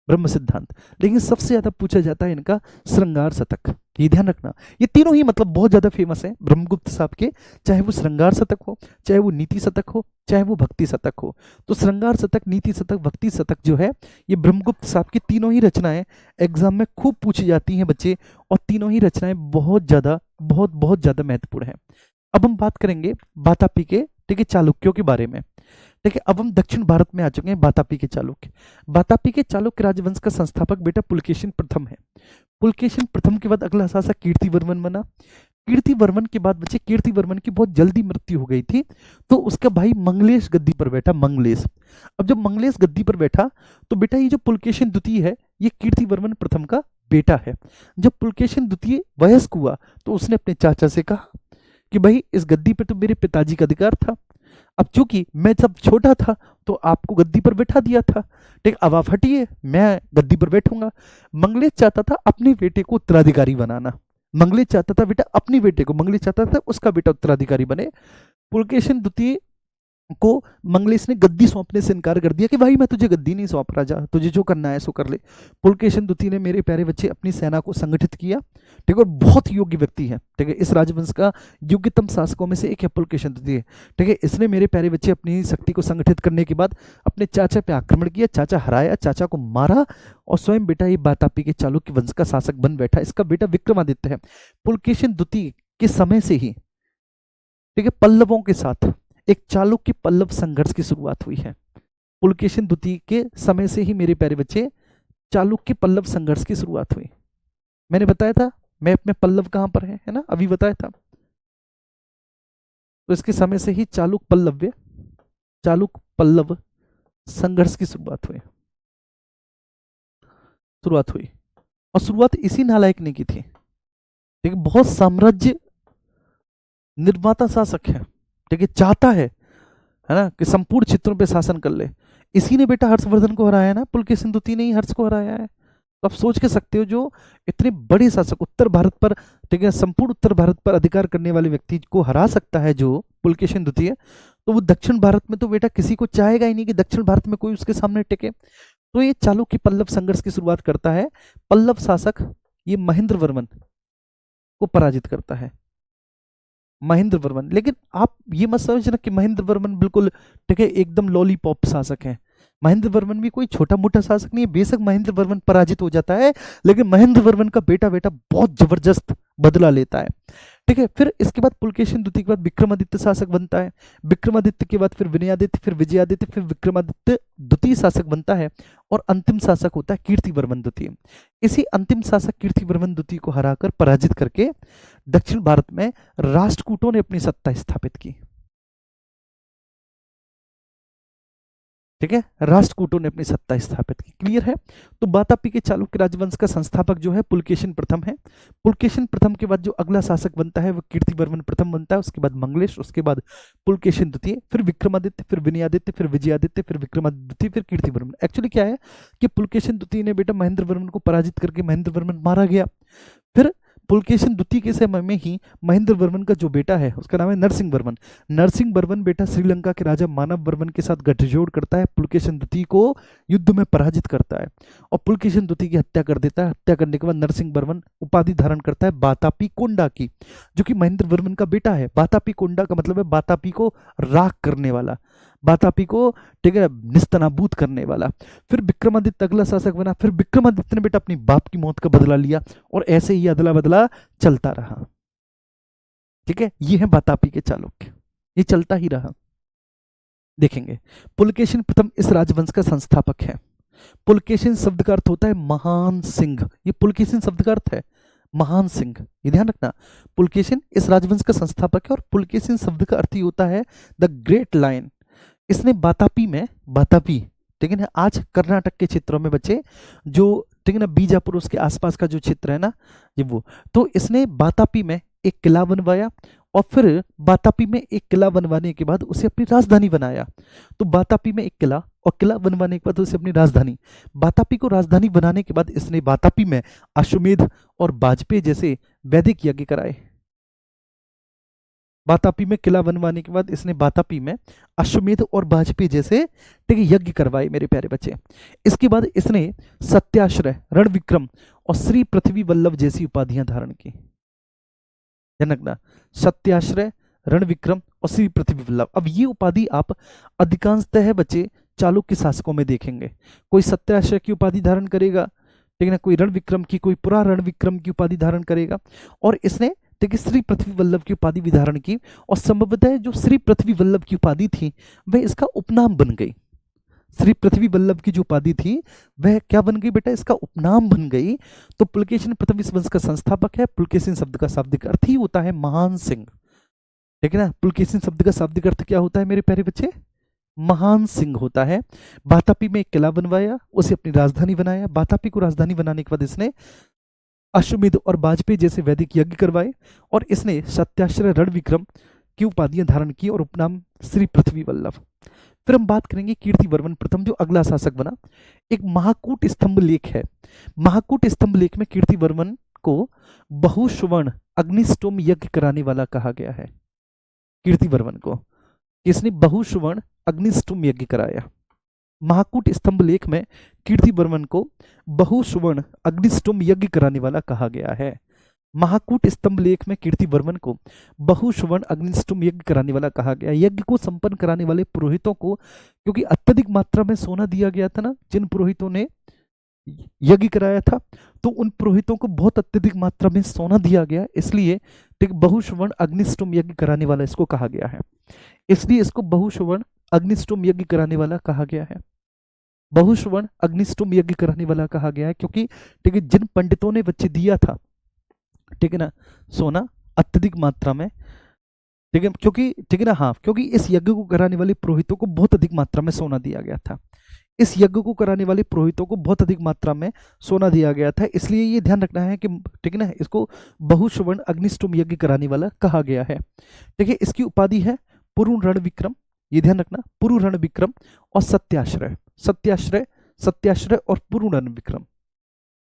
ब्रह्म सिद्धांत। लेकिन सबसे ज्यादा पूछा जाता है इनका श्रृंगार शतक, ये ध्यान रखना। ये तीनों ही मतलब बहुत ज्यादा फेमस है ब्रह्मगुप्त साहब के, चाहे वो श्रृंगार शतक हो, चाहे वो नीति शतक हो, चाहे वो भक्ति शतक हो। तो श्रृंगार शतक, नीति शतक, भक्ति शतक जो है, ये ब्रह्मगुप्त साहब की तीनों ही रचनाएं एग्जाम में खूब पूछी जाती हैं बच्चे, और तीनों ही रचनाएं बहुत ज्यादा, बहुत बहुत ज्यादा महत्वपूर्ण है। अब हम बात करेंगे वातापी के, ठीक है, चालुक्यों के बारे में। ठीक है, अब हम दक्षिण भारत में आ चुके हैं। वातापी के चालुक्य, वातापी के चालुक्य राजवंश का संस्थापक बेटा पुलकेशिन प्रथम है। पुलकेशिन प्रथम के बाद अगला शासक कीर्तिवर्मन बना। कीर्तिवर्मन के बाद बच्चे, कीर्तिवर्मन की बहुत जल्दी मृत्यु हो गई थी, तो उसका भाई मंगलेश गद्दी पर बैठा, मंगलेश। अब जब मंगलेश गद्दी पर बैठा, तो बेटा ये जो पुलकेशिन द्वितीय है, ये कीर्तिवर्मन प्रथम का बेटा है। जब पुलकेशिन द्वितीय वयस्क हुआ, तो उसने अपने चाचा से कहा कि भाई इस गद्दी पर तो मेरे पिताजी का अधिकार था, अब चूंकि मैं जब छोटा था तो आपको गद्दी पर बैठा दिया था, ठीक, अब आप हटिए, मैं गद्दी पर बैठूंगा। मंगलेश चाहता था अपने बेटे को उत्तराधिकारी बनाना, मंगलेश चाहता था बेटा अपनी बेटे को, मंगलेश चाहता था उसका बेटा उत्तराधिकारी बने। पुलकेशिन द्वितीय को मंगलेश ने गद्दी सौंपने से इनकार कर दिया कि भाई मैं तुझे गद्दी नहीं सौंप रहा, जा तुझे जो करना है सो कर ले। पुलकेशिन द्वितीय ने, मेरे प्यारे बच्चे, अपनी सेना को संगठित किया, ठीक है, और बहुत योग्य व्यक्ति है, ठीक है, इस राजवंश का योग्यतम शासकों में से एक है पुलकेशिन द्वितीय, ठीक है। इसने, मेरे प्यारे बच्चे, अपनी शक्ति को संगठित करने के बाद अपने चाचा पे आक्रमण किया, चाचा हराया, चाचा को मारा, और स्वयं बेटा ये वातापी के चालुक्य वंश का शासक बन बैठा। इसका बेटा विक्रमादित्य है। पुलकेशिन द्वितीय के समय से ही, ठीक है, पल्लवों के साथ एक चालुक्य पल्लव संघर्ष की शुरुआत हुई है। पुलकेशिन द्वितीय के समय से ही मेरे प्यारे बच्चे चालुक्य पल्लव संघर्ष की शुरुआत हुई। मैंने बताया था मैप में पल्लव कहां पर है ना, अभी बताया था। तो इसके समय से ही चालुक पल्लव संघर्ष की शुरुआत हुई। और शुरुआत इसी नालायक ने की थी, ठीक है, बहुत साम्राज्य निर्माता शासक है, ठीक है, चाहता है ना, कि संपूर्ण क्षेत्रों पे शासन कर ले। इसी ने बेटा हर्षवर्धन को हराया ना, पुलकेशिन द्वितीय ने ही हर्ष को हराया है। तो आप सोच के सकते हो, जो इतने बड़े शासक उत्तर भारत पर, ठीक है, संपूर्ण उत्तर भारत पर अधिकार करने वाले व्यक्ति को हरा सकता है जो पुलकेशिन द्वितीय, तो वो दक्षिण भारत में तो बेटा किसी को चाहेगा ही नहीं कि दक्षिण भारत में कोई उसके सामने टिके। तो ये चालुक्य पल्लव संघर्ष की शुरुआत करता है। पल्लव शासक ये महेंद्र वर्मन को पराजित करता है, महेंद्र वर्मन। लेकिन आप ये मत समझना कि महेंद्र वर्मन बिल्कुल, ठीक है, एकदम लॉलीपॉप शासक है। महेंद्र वर्मन भी कोई छोटा मोटा शासक नहीं है। बेशक महेंद्र वर्मन पराजित हो जाता है, लेकिन महेंद्र वर्मन का बेटा बहुत जबरदस्त बदला लेता है, ठीक है। फिर इसके बाद पुलकेशिन द्वितीय के बाद विक्रमादित्य शासक बनता है। विक्रमादित्य के बाद फिर विनयादित्य, फिर विजयादित्य, फिर विक्रमादित्य द्वितीय शासक बनता है, और अंतिम शासक होता है कीर्तिवर्मन द्वितीय। इसी अंतिम शासक कीर्तिवर्मन द्वितीय को हराकर, पराजित करके, दक्षिण भारत में राष्ट्रकूटों ने अपनी सत्ता स्थापित की, ठीक है, राष्ट्रकूटों ने अपनी सत्ता स्थापित की। क्लियर है। तो वातापी के चालुक्य राजवंश का संस्थापक जो है पुलकेशिन प्रथम है। पुलकेशिन प्रथम के बाद जो अगला शासक बनता है वो कीर्तिवर्मन प्रथम बनता है, उसके बाद मंगलेश, उसके बाद पुलकेशिन द्वितीय, फिर विक्रमादित्य, फिर विनयादित्य, फिर विजयादित्य, फिर विक्रमादित्य द्वितीय, फिर कीर्तिवर्मन। एक्चुअली क्या है कि पुलकेशिन द्वितीय ने बेटा महेंद्र वर्मन को पराजित करके महेंद्र वर्मन मारा गया। फिर पुलकेशिन द्वितीय के समय में ही महेंद्र वर्मन का जो बेटा है उसका नाम है नरसिंह वर्मन। नरसिंह वर्मन बेटा श्रीलंका के राजा मानव वर्मन के साथ गठजोड़ करता है, पुलकेशिन द्वितीय को युद्ध में पराजित करता है और पुलकेशिन द्वितीय की हत्या कर देता है। हत्या करने के बाद नरसिंह वर्मन उपाधि धारण करता है वातापी कोंडा की, जो कि महेंद्र वर्मन का बेटा है। वातापी कोंडा का मतलब है वातापी को राख करने वाला, वातापी को, ठीक है, निस्तनाबूत करने वाला। फिर विक्रमादित्य अगला शासक बना। फिर विक्रमादित्य ने बेटा अपनी बाप की मौत का बदला लिया और ऐसे ही अदला बदला चलता रहा। ठीक है, ये है वातापी के चालुक्य, ये चलता ही रहा। देखेंगे, पुलकेशिन प्रथम इस राजवंश का संस्थापक है। पुलकेशिन शब्द का अर्थ होता है महान सिंह, ये पुलकेशिन शब्द का अर्थ है महान सिंह, ये ध्यान रखना। पुलकेशिन इस राजवंश का संस्थापक है और पुलकेशिन शब्द का अर्थ ही होता है द ग्रेट लायन। इसने वातापी में, वातापी ठीक है ना, आज कर्नाटक के क्षेत्रों में बच्चे जो ठीक है ना, बीजापुर उसके आसपास का जो क्षेत्र है ना, ये वो, तो इसने वातापी में एक किला बनवाया और फिर वातापी में एक किला बनवाने के बाद उसे अपनी राजधानी बनाया। तो वातापी में एक किला और किला बनवाने के बाद उसे अपनी राजधानी, वातापी को राजधानी बनाने के बाद इसने वातापी में अश्वमेध और वाजपेयी जैसे वैदिक यज्ञ कराए। वातापी में किला बनवाने के बाद इसने वातापी में अश्वमेध और वाजपेयी जैसे ठीक है यज्ञ करवाए मेरे प्यारे बच्चे। इसके बाद इसने सत्याश्रय, रणविक्रम और श्री पृथ्वी वल्लभ जैसी उपाधियां धारण की। ध्यान रखना, सत्याश्रय, रणविक्रम और श्री पृथ्वी वल्लभ। अब ये उपाधि आप अधिकांशतः बच्चे चालुक्य शासकों में देखेंगे, कोई सत्याश्रय की उपाधि धारण करेगा, ठीक है ना, कोई रणविक्रम की, कोई पुरा रणविक्रम की उपाधि धारण करेगा, और इसने ठीक है श्री पृथ्वी वल्लभ की उपाधि भी धारण की। और संभवतः जो श्री पृथ्वी वल्लभ की उपाधि थी वह इसका उपनाम बन गई। श्री पृथ्वी वल्लभ की जो उपाधि थी वह क्या बन गई बेटा, इसका उपनाम बन गई। तो पुलकेशिन प्रथम इस वंश का संस्थापक है। पुलकेशिन शब्द का शाब्दिक अर्थ ही होता है महान सिंह, ठीक है ना। पुलकेशिन शब्द का शाब्दिक अर्थ क्या होता है मेरे प्यारे बच्चे, महान सिंह होता है। वातापी में एक किला बनवाया, उसे अपनी राजधानी बनाया। वातापी को राजधानी बनाने के बाद इसने अश्वमेध और वाजपेयी जैसे वैदिक यज्ञ करवाए और इसने सत्याश्रय, रणविक्रम की उपाधियां धारण की और उपनाम श्री पृथ्वी वल्लभ। फिर हम बात करेंगे कीर्तिवर्मन प्रथम, जो अगला शासक बना। एक महाकूट स्तंभ लेख है। महाकूट स्तंभ लेख में कीर्तिवर्मन को बहुश्रवण अग्निष्टोम यज्ञ कराने वाला कहा गया है। कीर्तिवर्मन को किसने बहुश्रवण अग्निष्टोम यज्ञ कराया। महाकूट स्तंभ लेख में कीर्तिवर्मन को बहुश्रवण अग्निष्टोम यज्ञ कराने वाला कहा गया है। महाकूट स्तंभ लेख में कीर्तिवर्मन को बहुश्रवण अग्निष्टोम यज्ञ कराने वाला कहा गया। यज्ञ को संपन्न कराने वाले पुरोहितों को, क्योंकि अत्यधिक मात्रा में सोना दिया गया था ना, जिन पुरोहितों ने यज्ञ कराया था, तो उन पुरोहितों को बहुत अत्यधिक मात्रा में सोना दिया गया, इसलिए ठीक बहुश्रवण अग्निष्टोम यज्ञ कराने वाला इसको कहा गया है। इसलिए इसको बहुश्रवण अग्निष्टोम यज्ञ कराने वाला कहा गया है। बहुश्रवण अग्निष्टोम यज्ञ कराने वाला कहा गया है क्योंकि ठीक है जिन पंडितों ने बच्चे दिया था, ठीक है ना, सोना अत्यधिक मात्रा में, ठीक है, क्योंकि ठीक है ना, हाँ, क्योंकि इस यज्ञ को कराने वाले पुरोहितों को बहुत अधिक मात्रा में सोना दिया गया था। इस यज्ञ को कराने वाले पुरोहितों को बहुत अधिक मात्रा में सोना दिया गया था, इसलिए ये ध्यान रखना है कि ठीक है ना, इसको बहुश्रवण अग्निष्टोम यज्ञ कराने वाला कहा गया है। ठीक है, इसकी उपाधि है पुरु रणविक्रम, ये ध्यान रखना, पुरु रणविक्रम और सत्याश्रय। सत्याश्रय, सत्याश्रय और पुरु रणविक्रम,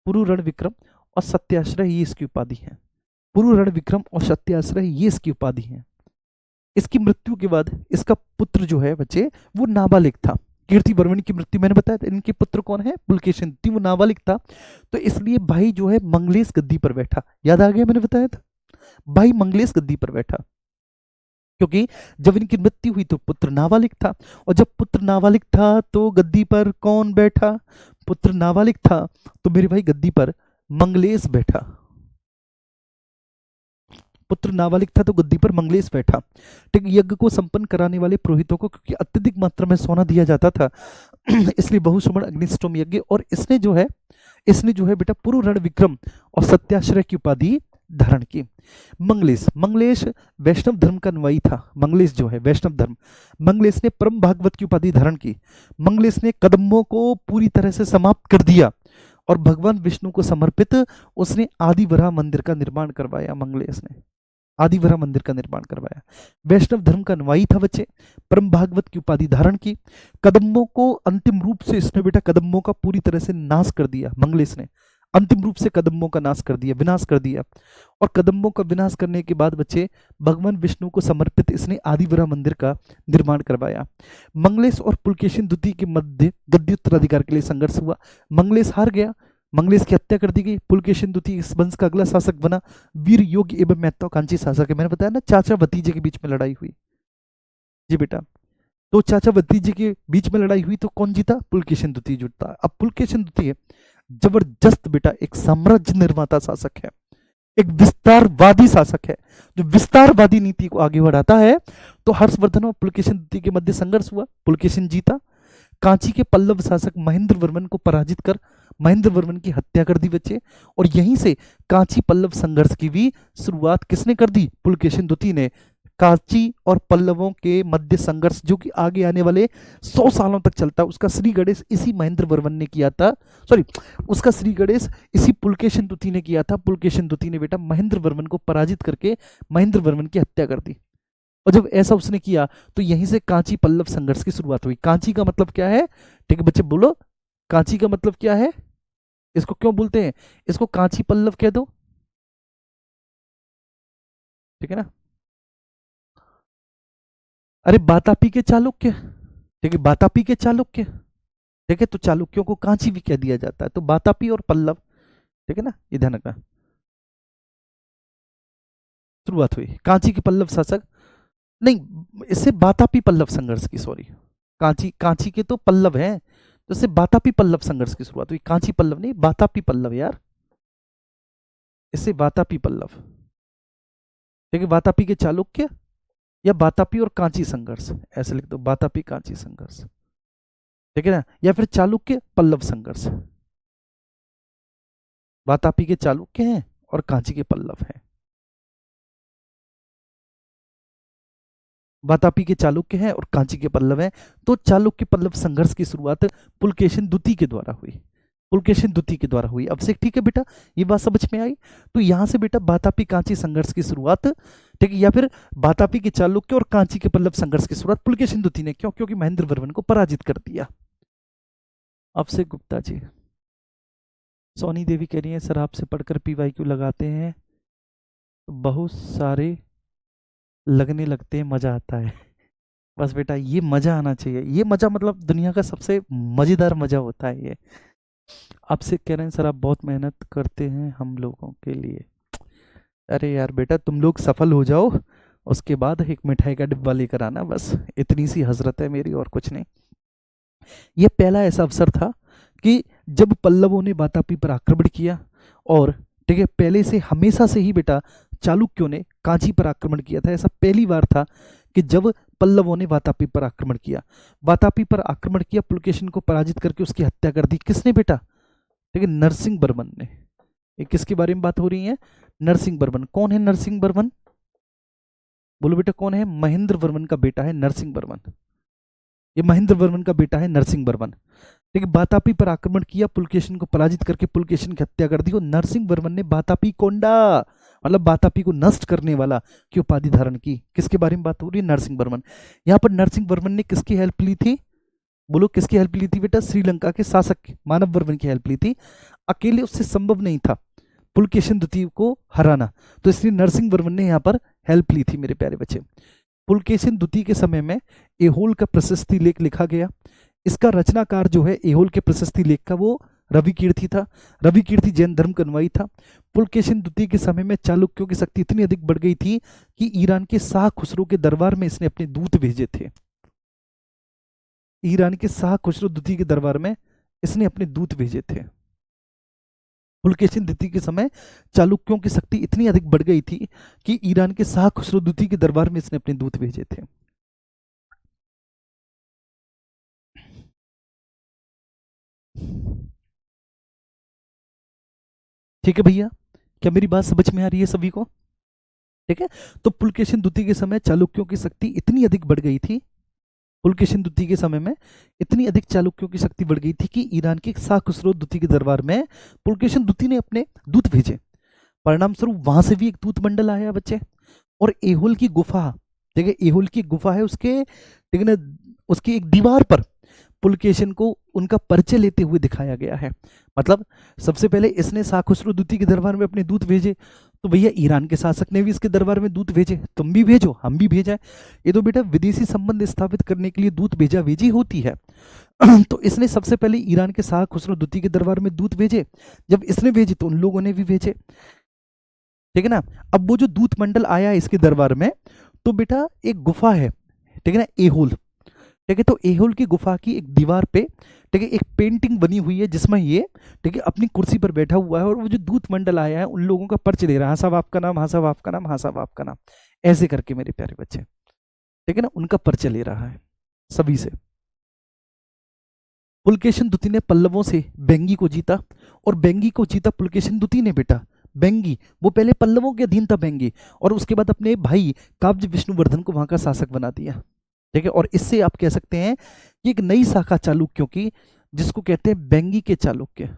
पुरु रणविक्रम और सत्याश्रय, ये इसकी उपाधि है। पुरु रणविक्रम और सत्याश्रय, ये इसकी उपाधि है। इसकी मृत्यु के बाद इसका पुत्र जो है बच्चे वो नाबालिग था। कीर्तिवर्मन की मृत्यु मैंने बताया था, इनके पुत्र कौन है, पुलकेशिन, वो नाबालिग था, तो इसलिए भाई जो है मंगलेश गद्दी पर बैठा। याद आ गया, मैंने बताया था, भाई मंगलेश गद्दी पर बैठा, क्योंकि जब इनकी मृत्यु हुई तो पुत्र नाबालिग था, और जब पुत्र नाबालिग था तो गद्दी पर कौन बैठा, पुत्र नाबालिग था तो मेरे भाई गद्दी पर मंगलेश बैठा। पुत्र नाबालिग था तो गद्दी पर मंगलेश बैठा। ठीक, यज्ञ को संपन्न कराने वाले पुरोहितों को क्योंकि अत्यधिक मात्रा में सोना दिया जाता था, इसलिए बहुश्रवण अग्निष्टोम यज्ञ, और इसने जो है बेटा पुरु रणविक्रम और सत्याश्रय की उपाधि धारण की। मंगलेश, मंगलेश वैष्णव धर्म का अनुयायी था। मंगलेश जो है वैष्णव धर्म, मंगलेश ने परम भागवत की उपाधि धारण की। मंगलेश ने कदम्बों को पूरी तरह से समाप्त कर दिया और भगवान विष्णु को समर्पित उसने आदिवरा मंदिर का निर्माण करवाया। मंगलेश ने आदिवरा मंदिर का निर्माण करवाया। वैष्णव धर्म का अनुयायी था बच्चे, परम भागवत की उपाधि धारण की। कदम्बों को अंतिम रूप से इसने बेटा कदम्बों का पूरी तरह से नाश कर दिया। मंगलेश ने अंतिम रूप से कदम्बों का नाश कर दिया, विनाश कर दिया, और कदम्बों का विनाश करने के बाद बच्चे भगवान विष्णु को समर्पित इसने आदिवरा मंदिर का निर्माण करवाया। मंगलेश और पुलकेशिन द्वितीय के मध्य गद्दी उत्तराधिकार के लिए संघर्ष हुआ। मंगलेश हार गया, मंगलेश की हत्या कर दी गई। पुलकेशिन द्वितीय इस वंश का अगला शासक बना। वीर योग्य एवं महत्वाकांक्षी शासक है। मैंने बताया ना, चाचा भतीजे के बीच में लड़ाई हुई जी बेटा, तो चाचा भतीजे के बीच में लड़ाई हुई तो कौन जीता, पुलकेशिन द्वितीय जीता। अब पुलकेशिन द्वितीय जबरदस्त बेटा एक साम्राज्य निर्माता शासक है, एक विस्तारवादी शासक है जो विस्तारवादी नीति को आगे बढ़ाता है। तो हर्षवर्धन और पुलकेशिन द्वितीय के मध्य संघर्ष हुआ, पुलकेशिन जीता। कांची के पल्लव शासक महेंद्र वर्मन को पराजित कर महेंद्र वर्मन की हत्या कर दी बच्चे। और यहीं से कांची पल्लव संघर्ष की भी शुरुआत किसने कर दी? पुलकेशिन द्वितीय ने। कांची और पल्लवों के मध्य संघर्ष जो कि आगे आने वाले 100 सालों तक चलता, उसका श्री गणेश इसी महेंद्र वर्मन ने किया था। सॉरी, उसका श्री गणेश इसी पुलकेशिन द्वितीय ने किया था। पुलकेशिन द्वितीय ने बेटा महेंद्र वर्मन को पराजित करके महेंद्र वर्मन की हत्या कर दी। और जब ऐसा उसने किया तो यहीं से कांची पल्लव संघर्ष की शुरुआत हुई। कांची का मतलब क्या है? ठीक है बच्चे बोलो, कांची का मतलब क्या है? इसको क्यों बोलते हैं? इसको कांची पल्लव कह दो, ठीक है ना। अरे बातापी के चालुक्य, ठीक है, बातापी के चालुक्य, ठीक है। तो चालुक्यों को कांची भी कह दिया जाता है। तो बातापी और पल्लव, ठीक है ना, ये ध्यान रखना। शुरुआत हुई कांची के पल्लव शासक, नहीं, इससे बातापी पल्लव संघर्ष की, सॉरी, कांची के तो पल्लव हैं, तो इससे बातापी पल्लव संघर्ष की शुरुआत हुई। कांची पल्लव नहीं, बातापी पल्लव यार, इससे बातापी पल्लव, ठीक है। बातापी के चालुक्य या बातापी और कांची संघर्ष, ऐसे लिख दो, बातापी कांची संघर्ष, ठीक है ना। या फिर चालुक्य पल्लव संघर्ष, बातापी के चालुक्य हैं और कांची के पल्लव हैं। बातापी के चालुक्य हैं और कांची के पल्लव हैं। तो चालुक्य पल्लव संघर्ष की शुरुआत पुलकेशिन द्वितीय के द्वारा हुई, पुलकेशिन द्वितीय के द्वारा हुई। अब से ठीक है बेटा, ये बात समझ में आई। तो यहां से बेटा बातापी कांची संघर्ष की शुरुआत, ठीक है, या फिर बातापी के चालुक्य और कांची के पल्लव संघर्ष की शुरुआत पुलकेशिन द्वितीय ने, क्यों? क्योंकि महेंद्र वर्मन को पराजित कर दिया। अब से गुप्ता जी, सोनी देवी कह रही है सर आपसे पढ़कर PYQ लगाते हैं तो बहुत सारे लगने लगते हैं, मजा आता है। बस बेटा ये मजा आना चाहिए, ये मजा मतलब दुनिया का सबसे मजेदार मजा होता है ये। आपसे कह रहे हैं सर आप बहुत मेहनत करते हैं हम लोगों के लिए। अरे यार बेटा तुम लोग सफल हो जाओ, उसके बाद एक मिठाई का डिब्बा लेकर आना, बस इतनी सी हसरत है मेरी, और कुछ नहीं। यह पहला ऐसा अवसर था कि जब पल्लवों ने वातापी पर आक्रमण किया, और ठीक है, पहले से हमेशा से ही बेटा चालुक्यों ने कांची पर आक्रमण किया था। ऐसा पहली बार था कि जब पल्लवों ने वातापी पर आक्रमण किया। वातापी पर आक्रमण किया, पुलकेशिन को पराजित करके उसकी हत्या कर दी। किसने बेटा? ठीक है, नरसिंह वर्मन ने। ये किसके बारे में बात हो रही है? नरसिंह वर्मन। कौन है नरसिंह वर्मन? बोलो बेटा कौन है? महेंद्र वर्मन का बेटा है नरसिंह वर्मन। ये महेंद्र वर्मन का बेटा है नरसिंह वर्मन। ठीक है, बातापी पर आक्रमण किया, पुलकेशिन को पराजित करके पुलकेशिन की हत्या कर दी। और नरसिंह वर्मन ने बातापी कोंडा, मतलब बातापी को नष्ट करने वाला की उपाधि धारण की। किसके बारे में बात हो रही है? नरसिंह वर्मन। यहाँ पर नरसिंह वर्मन ने किसकी हेल्प ली थी? बोलो किसकी हेल्प ली थी बेटा? श्रीलंका के शासक मानव वर्मन की हेल्प ली थी। अकेले उससे संभव नहीं था पुलकेशिन द्वितीय को हराना, तो इसलिए नरसिंह वर्मन ने यहाँ पर हेल्प ली थी मेरे प्यारे बच्चे। पुलकेशिन द्वितीय के समय में एहोल का प्रशस्ति लेख लिखा गया। इसका रचनाकार जो है एहोल के प्रशस्ति लेख का, वो रविकीर्ति था। रविकीर्ति जैन धर्म का अनुयायी था। पुलकेशिन द्वितीय के समय में चालुक्यों की शक्ति इतनी अधिक बढ़ गई थी कि ईरान के शाह खुसरो के दरबार में इसने अपने दूत भेजे थे। ईरान के शाह खुसरो द्वितीय के दरबार में इसने अपने दूत भेजे थे। पुलकेशिन द्वितीय के समय चालुक्यों की शक्ति इतनी अधिक बढ़ गई थी कि ईरान के शाह खुसरो द्वितीय के दरबार में इसने अपने दूत भेजे थे। ठीक है भैया, क्या मेरी बात समझ में आ रही है सभी को? ठीक है, तो पुलकेशिन द्वितीय के समय चालुक्यों की शक्ति इतनी अधिक बढ़ गई थी, पुलकेशिन द्वितीय के समय में इतनी अधिक चालुक्यों की शक्ति बढ़ गई थी कि ईरान के शाह खुसरो द्वितीय के दरबार में पुलकेशिन द्वितीय ने अपने दूत भेजे। परिणाम स्वरूप वहां से भी एक दूत मंडल आया बच्चे, और एहोल की गुफा, ठीक है, एहोल की गुफा है, उसके ठीक है ना, उसकी एक दीवार पर पुलकेशिन को उनका परिचय लेते हुए दिखाया गया है। मतलब सबसे पहले इसने शाह खुसरो द्वितीय के दरबार में अपने दूत भेजे, तो भैया ईरान के शासक ने भी इसके दरबार में दूत भेजे, तुम भी भेजो हम भी भेजा। ये तो बेटा विदेशी संबंध स्थापित करने के लिए दूत भेजा भेजी होती है। तो इसने सबसे पहले ईरान के शाह खुसरो द्वितीय के दरबार में दूत भेजे। जब इसने भेजे तो उन लोगों ने भी भेजे, ठीक है ना। अब वो जो दूत मंडल आया इसके दरबार में, तो बेटा एक गुफा है, ठीक है ना, एहोल, ठीक है। तो एहोल की गुफा की एक दीवार पे, ठीक है, एक पेंटिंग बनी हुई है जिसमें ये, ठीक है, अपनी कुर्सी पर बैठा हुआ है और वो जो दूत मंडल आया है उन लोगों का पर्च दे रहा है, हाँ साहब आपका नाम, हाँ साहब आपका नाम, हाँ साहब आपका नाम, ऐसे करके मेरे प्यारे बच्चे, ठीक है ना, उनका पर्च ले रहा है सभी से। पुलकेशिन द्वितीय ने पल्लवों से बेंगी को जीता, और बेंगी को जीता पुलकेशिन द्वितीय ने बेटा। बेंगी, वो पहले पल्लवों के अधीन था बेंगी, और उसके बाद अपने भाई काब्ज विष्णुवर्धन को वहां का शासक बना दिया, ठीक है। और इससे आप कह सकते हैं कि एक नई शाखा चालुक्यों की, जिसको कहते हैं बेंगी के चालुक्य,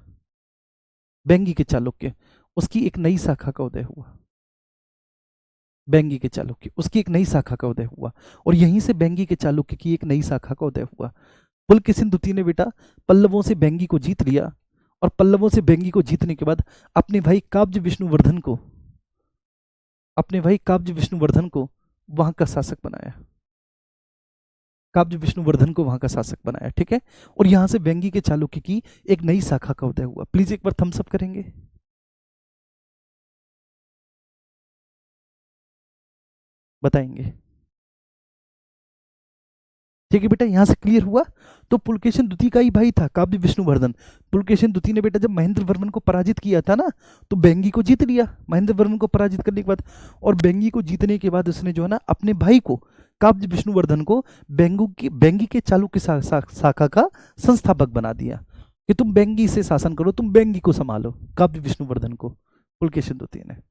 बेंगी के चालुक्य, उसकी एक नई शाखा का उदय हुआ। बेंगी के चालुक्य, उसकी एक नई शाखा का उदय हुआ, और यहीं से बेंगी के चालुक्य की एक नई शाखा का उदय हुआ। पुलकेशिन द्वितीय ने बेटा पल्लवों से बेंगी को जीत लिया, और पल्लवों से बेंगी को जीतने के बाद अपने भाई काब्ज विष्णुवर्धन को, अपने भाई काब्ज विष्णुवर्धन को वहां का शासक बनाया, काब्ज विष्णुवर्धन को वहां का शासक बनाया, ठीक है। और यहां से बेंगी के चालुक्य की एक नई शाखा का उदय हुआ। प्लीज एक बार थम्स अप करेंगे, बताएंगे, ठीक है बेटा, यहां से क्लियर हुआ। तो पुलकेशिन द्वितीय का ही भाई था काव्य विष्णुवर्धन। पुलकेशिन द्वितीय ने बेटा जब महेंद्र वर्मन को पराजित किया था ना, तो बेंगी को जीत लिया महेंद्र वर्मन को पराजित करने के बाद। और बेंगी को जीतने के बाद उसने जो है ना अपने भाई को, काव्य विष्णुवर्धन को, बेंगी के चालुक्य शाखा का संस्थापक बना दिया, कि तुम बेंगी से शासन करो, तुम बेंगी को संभालो, काव्य विष्णुवर्धन को, पुलकेशिन द्वितीय ने।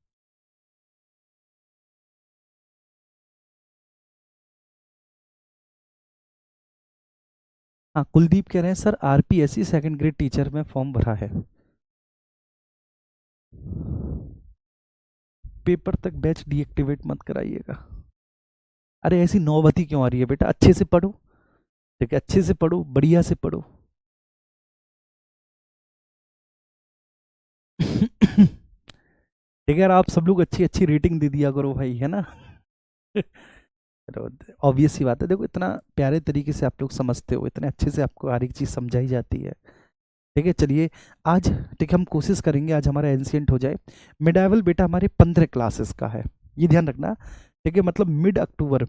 हाँ, कुलदीप कह रहे हैं sir RPSC second grade teacher में फॉर्म भरा है। पेपर तक बैच डीएक्टिवेट मत कराइएगा। अरे ऐसी नौबती क्यों आ रही है बेटा, अच्छे से पढ़ो, ठीक है, अच्छे से पढ़ो, बढ़िया से पढ़ो। ठीक है यार, आप सब लोग अच्छी अच्छी रेटिंग दे दिया करो भाई, है ना। ऑब्वियस सी बात है, देखो इतना प्यारे तरीके से आप लोग समझते हो, इतने अच्छे से आपको हर एक चीज़ समझाई जाती है, ठीक है। चलिए आज, ठीक है, हम कोशिश करेंगे आज हमारा एंशियंट हो जाए। मिडाइवल बेटा हमारे 15 क्लासेस का है, ये ध्यान रखना, ठीक है। मतलब मिड अक्टूबर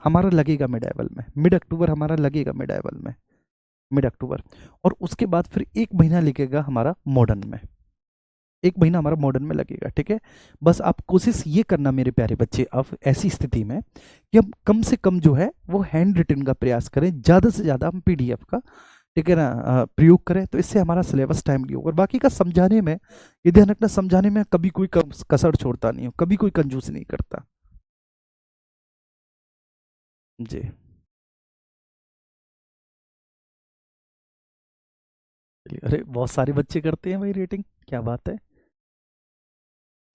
हमारा लगेगा मिडाइवल में, मिड अक्टूबर हमारा लगेगा मिडाइवल में, मिड अक्टूबर। और उसके बाद फिर एक महीना लगेगा हमारा मॉडर्न में, एक महीना हमारा मॉडर्न में लगेगा, ठीक है। बस आप कोशिश ये करना मेरे प्यारे बच्चे, अब ऐसी स्थिति में कि हम कम से कम जो है वो हैंड रिटन का प्रयास करें, ज़्यादा से ज़्यादा हम पीडीएफ का, ठीक है ना, प्रयोग करें, तो इससे हमारा सिलेबस टाइमली होगा। और बाकी का समझाने में ये ध्यान रखना, समझाने में कभी कोई कसर छोड़ता नहीं हो, कभी कोई कंजूस नहीं करता जी। चलिए, अरे बहुत सारे बच्चे करते हैं भाई रेटिंग, क्या बात है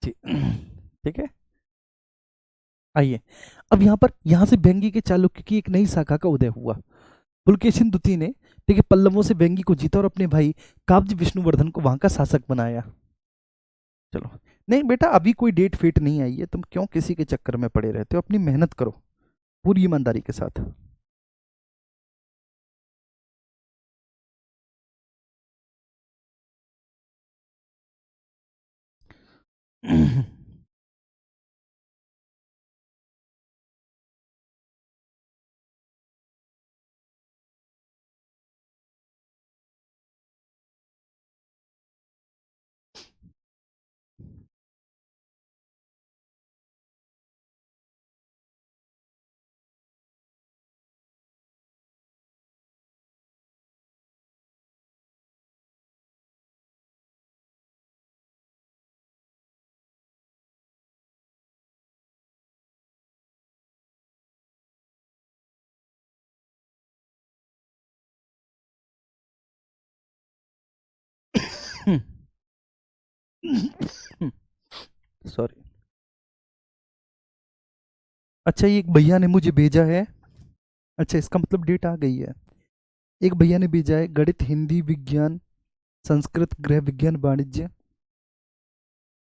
जी। ठीक है, आइए। अब यहाँ पर, यहाँ से बेंगी के चालुक्य की एक नई शाखा का उदय हुआ। पुलकेशिन द्वितीय ने, ठीक है, पल्लवों से बेंगी को जीता और अपने भाई काब्ज विष्णुवर्धन को वहां का शासक बनाया। चलो, नहीं बेटा अभी कोई डेट फेट नहीं आई है, तुम क्यों किसी के चक्कर में पड़े रहते हो, अपनी मेहनत करो पूरी ईमानदारी के साथ। सॉरी। अच्छा, ये एक भैया ने मुझे भेजा है, अच्छा इसका मतलब डेट आ गई है। एक भैया ने भेजा है गणित, हिंदी, विज्ञान, संस्कृत, गृह विज्ञान, वाणिज्य।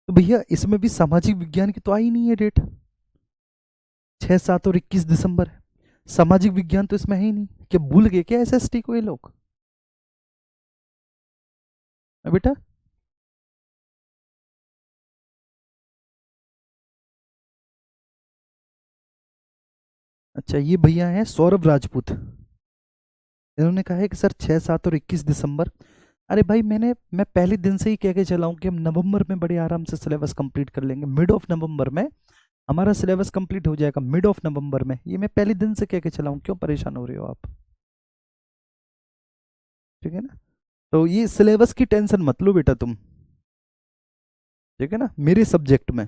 तो भैया इसमें भी सामाजिक विज्ञान की तो आई नहीं है डेट, 6, 7 और 21 दिसंबर है। सामाजिक विज्ञान तो इसमें है ही नहीं, क्या भूल गए क्या एसएसटी को ये लोग, बेटा। अच्छा, ये भैया हैं सौरभ राजपूत, इन्होंने कहा है कि सर 6, 7 और 21 दिसंबर। अरे भाई मैं पहले दिन से ही कह के चला हूं कि हम नवंबर में बड़े आराम से सिलेबस कंप्लीट कर लेंगे, मिड ऑफ नवंबर में हमारा सिलेबस कंप्लीट हो जाएगा, मिड ऑफ नवंबर में। ये मैं पहले दिन से कह के चला हूं, क्यों परेशान हो रहे हो आप? ठीक है ना? तो ये सिलेबस की टेंशन मत लो बेटा तुम, ठीक है ना, मेरे सब्जेक्ट में।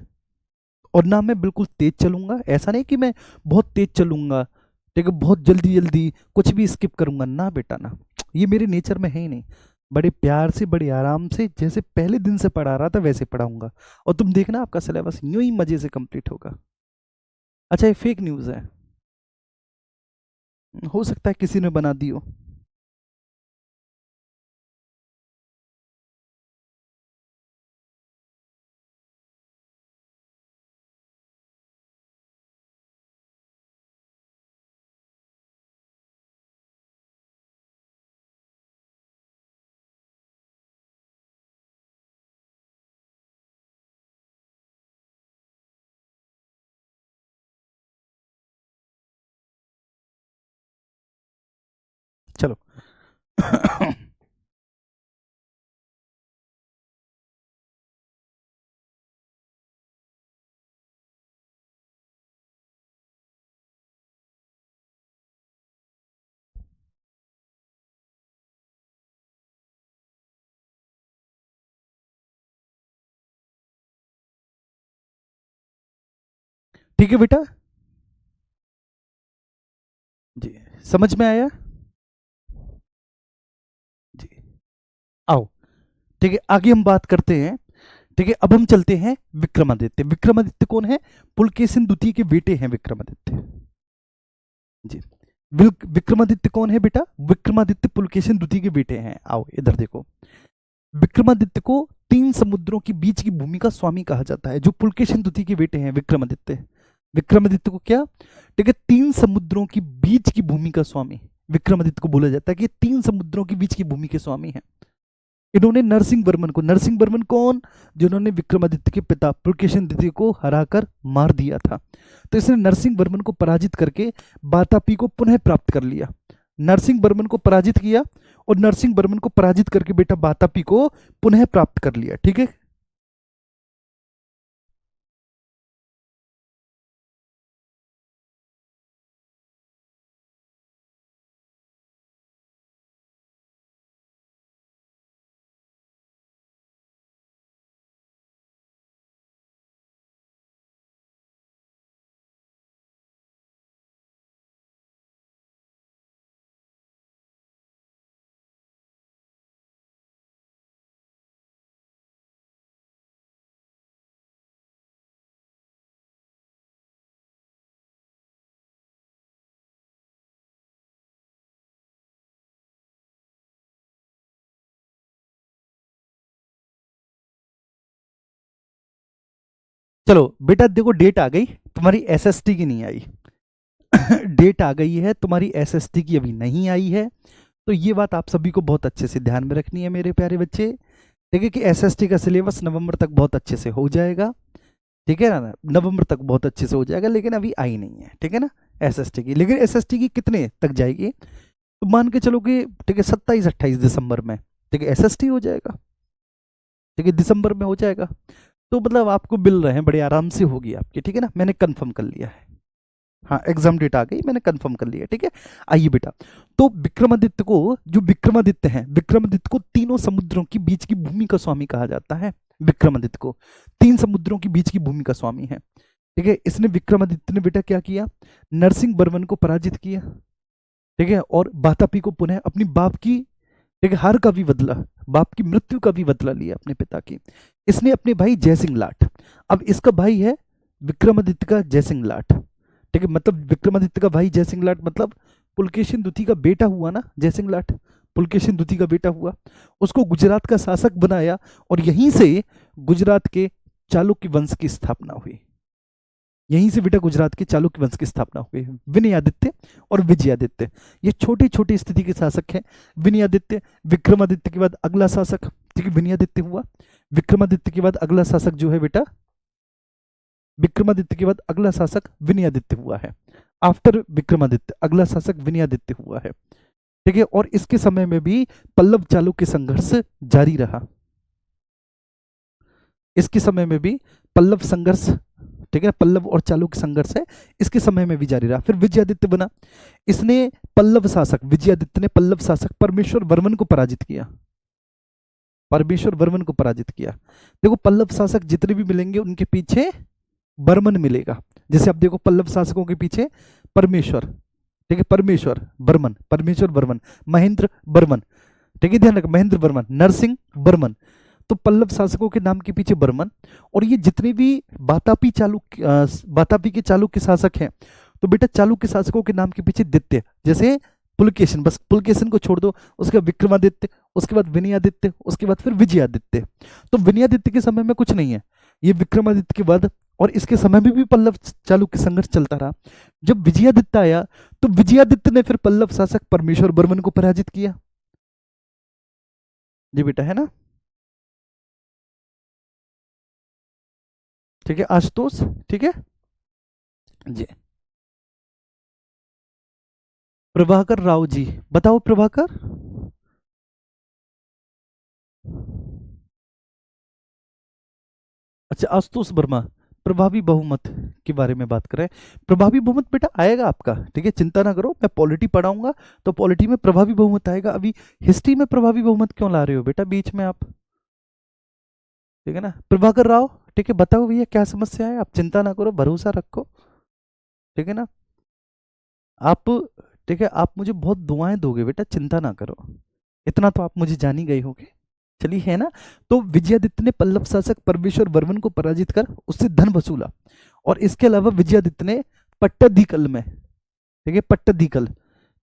और ना मैं बिल्कुल तेज चलूंगा, ऐसा नहीं कि मैं बहुत तेज चलूंगा, ठीक है, बहुत जल्दी जल्दी कुछ भी स्किप करूंगा ना बेटा ना, ये मेरे नेचर में है ही नहीं। बड़े प्यार से बड़े आराम से जैसे पहले दिन से पढ़ा रहा था वैसे पढ़ाऊंगा, और तुम देखना आपका सिलेबस यूं ही मजे से कंप्लीट होगा। अच्छा, ये फेक न्यूज़ है, हो सकता है किसी ने बना दी हो। चलो ठीक है बेटा, जी, समझ में आया? जी, आओ, ठीक है, आगे हम बात करते हैं। ठीक है, अब हम चलते हैं विक्रमादित्य। विक्रमादित्य कौन है? पुलकेशिन द्वितीय के बेटे हैं विक्रमादित्य। जी, विक्रमादित्य कौन है बेटा? विक्रमादित्य पुलकेशिन द्वितीय के बेटे हैं। आओ इधर देखो, विक्रमादित्य को 3 समुद्रों के बीच की भूमि का स्वामी कहा जाता है। जो पुलकेशिन द्वितीय के बेटे हैं विक्रमादित्य, विक्रमादित्य को क्या, ठीक है, 3 समुद्रों की बीच की भूमि का स्वामी विक्रमादित्य को बोला जाता है कि 3 समुद्रों के बीच की भूमि के स्वामी हैं। इन्होंने नरसिंह वर्मन को, नरसिंह वर्मन कौन, जिन्होंने विक्रमादित्य के पिता पुलकेशिन द्वितीय को हराकर मार दिया था, तो इसने नरसिंह वर्मन को पराजित करके वातापी को पुनः प्राप्त कर लिया। नरसिंह वर्मन को पराजित किया और नरसिंह वर्मन को पराजित करके बेटा वातापी को पुनः प्राप्त कर लिया। ठीक है, चलो बेटा देखो, डेट आ गई तुम्हारी एसएसटी की, नहीं आई डेट आ गई है तुम्हारी एसएसटी की, अभी नहीं आई है। तो ये बात आप सभी को बहुत अच्छे से ध्यान में रखनी है मेरे प्यारे बच्चे। ठीक है, कि एसएसटी का सिलेबस नवंबर तक बहुत अच्छे से हो जाएगा। ठीक है ना, नवंबर तक बहुत अच्छे से हो जाएगा, लेकिन अभी आई नहीं है, ठीक है ना, एसएसटी की। लेकिन एसएसटी की कितने तक जाएगी, तो मान के चलो कि ठीक है 27-28 दिसंबर में, ठीक है, एसएसटी हो जाएगा। ठीक है, दिसंबर में हो जाएगा, तो मतलब आपको मिल रहे हैं, बड़े आराम से होगी आपकी। ठीक है ना, मैंने कंफर्म कर लिया है। हाँ, एग्जाम डेट आ गई, मैंने कंफर्म कर लिया। ठीक है, आइए बेटा, तो विक्रमादित्य को, जो विक्रमादित्य हैं, विक्रमादित्य को 3 समुद्रों के बीच की भूमि का स्वामी कहा जाता है। विक्रमादित्य को 3 समुद्रों के बीच की भूमि का स्वामी है। ठीक है, इसने विक्रमादित्य ने बेटा क्या किया, नरसिंह वर्मन को पराजित किया। ठीक है, और वातापी को पुनः अपनी बाप की, ठीक है, हार का भी बदला, बाप की मृत्यु का भी बदला लिया अपने पिता की। इसने अपने भाई जयसिंह लाट, अब इसका भाई है विक्रमादित्य का जयसिंह लाट। ठीक है, मतलब विक्रमादित्य का भाई जयसिंह लाट, मतलब पुलकेशिन द्वितीय का बेटा हुआ ना जयसिंह लाट, पुलकेशिन द्वितीय का बेटा हुआ, उसको गुजरात का शासक बनाया, और यहीं से गुजरात के चालुक्य वंश की स्थापना हुई। यहीं से बेटा गुजरात के चालुक्य वंश की स्थापना हुई। विनयादित्य और विजयादित्य, ये छोटी छोटी स्थिति के शासक हैं। विनयादित्य, विक्रमादित्य के बाद अगला शासक, ठीक है, विनयादित्य हुआ। विक्रमादित्य के बाद अगला शासक जो है बेटा, विक्रमादित्य के बाद अगला शासक विनयादित्य हुआ है। आफ्टर विक्रमादित्य अगला शासक विनयादित्य हुआ है। ठीक है, और इसके समय में भी पल्लव चालुक्य संघर्ष जारी रहा। इसके समय में भी पल्लव संघर्ष, ठीक है, पल्लव और चालुक्य संघर्ष है, इसके समय में भी जारी रहा। फिर विजयादित्य बना, इसने पल्लव शासक, विजयादित्य ने पल्लव शासक परमेश्वर वर्मन को पराजित किया, परमेश्वर वर्मन को पराजित किया। देखो पल्लव शासक जितने भी मिलेंगे उनके पीछे बर्मन मिलेगा। जैसे आप देखो पल्लव शासकों के पीछे परमेश्वर, ठीक है, परमेश्वर बर्मन, परमेश्वर बर्मन, महेंद्र बर्मन, ठीक है, ध्यान रखो, महेंद्र बर्मन, नरसिंह बर्मन, तो पल्लव शासकों के नाम के पीछे बर्मन। और ये जितने भी बातापी चालुक्य, बातापी के चालुक्य शासक हैं, तो बेटा चालुक्य शासकों के नाम के पीछे दित्य, जैसे पुलकेशन, बस पुलकेशन को छोड़ दो, उसके बाद विक्रमादित्य, उसके बाद विनयादित्य, उसके बाद फिर विजयादित्य। तो विनयादित्य के समय में कुछ नहीं है, ये विक्रमादित्य के बाद, और इसके समय में भी पल्लव चालुक्य संघर्ष चलता रहा। जब विजयादित्य आया तो विजयादित्य ने फिर पल्लव शासक परमेश्वर बर्मन को पराजित किया। जी बेटा, है ना, ठीक है आशुतोष, ठीक है जी। प्रभाकर राव जी, बताओ प्रभाकर। अच्छा आशुतोष वर्मा, प्रभावी बहुमत के बारे में बात करें। प्रभावी बहुमत बेटा आएगा आपका, ठीक है, चिंता ना करो, मैं पॉलिटी पढ़ाऊंगा तो पॉलिटी में प्रभावी बहुमत आएगा। अभी हिस्ट्री में प्रभावी बहुमत क्यों ला रहे हो बेटा बीच में आप, ठीक है ना। प्रभाकर राव, ठीक है, बताओ भैया क्या समस्या है, आप चिंता ना करो, भरोसा रखो, ठीक है ना। आप, ठीक है, आप मुझे बहुत दुआएं दोगे बेटा, चिंता ना करो, इतना तो आप मुझे जान ही गए होगे। चलिए, है ना। तो विजयादित्य ने पल्लव शासक परमेश्वर वर्मन को पराजित कर उससे धन वसूला, और इसके अलावा विजयादित्य ने पट्टदीकल में, ठीक है, पट्टदीकल,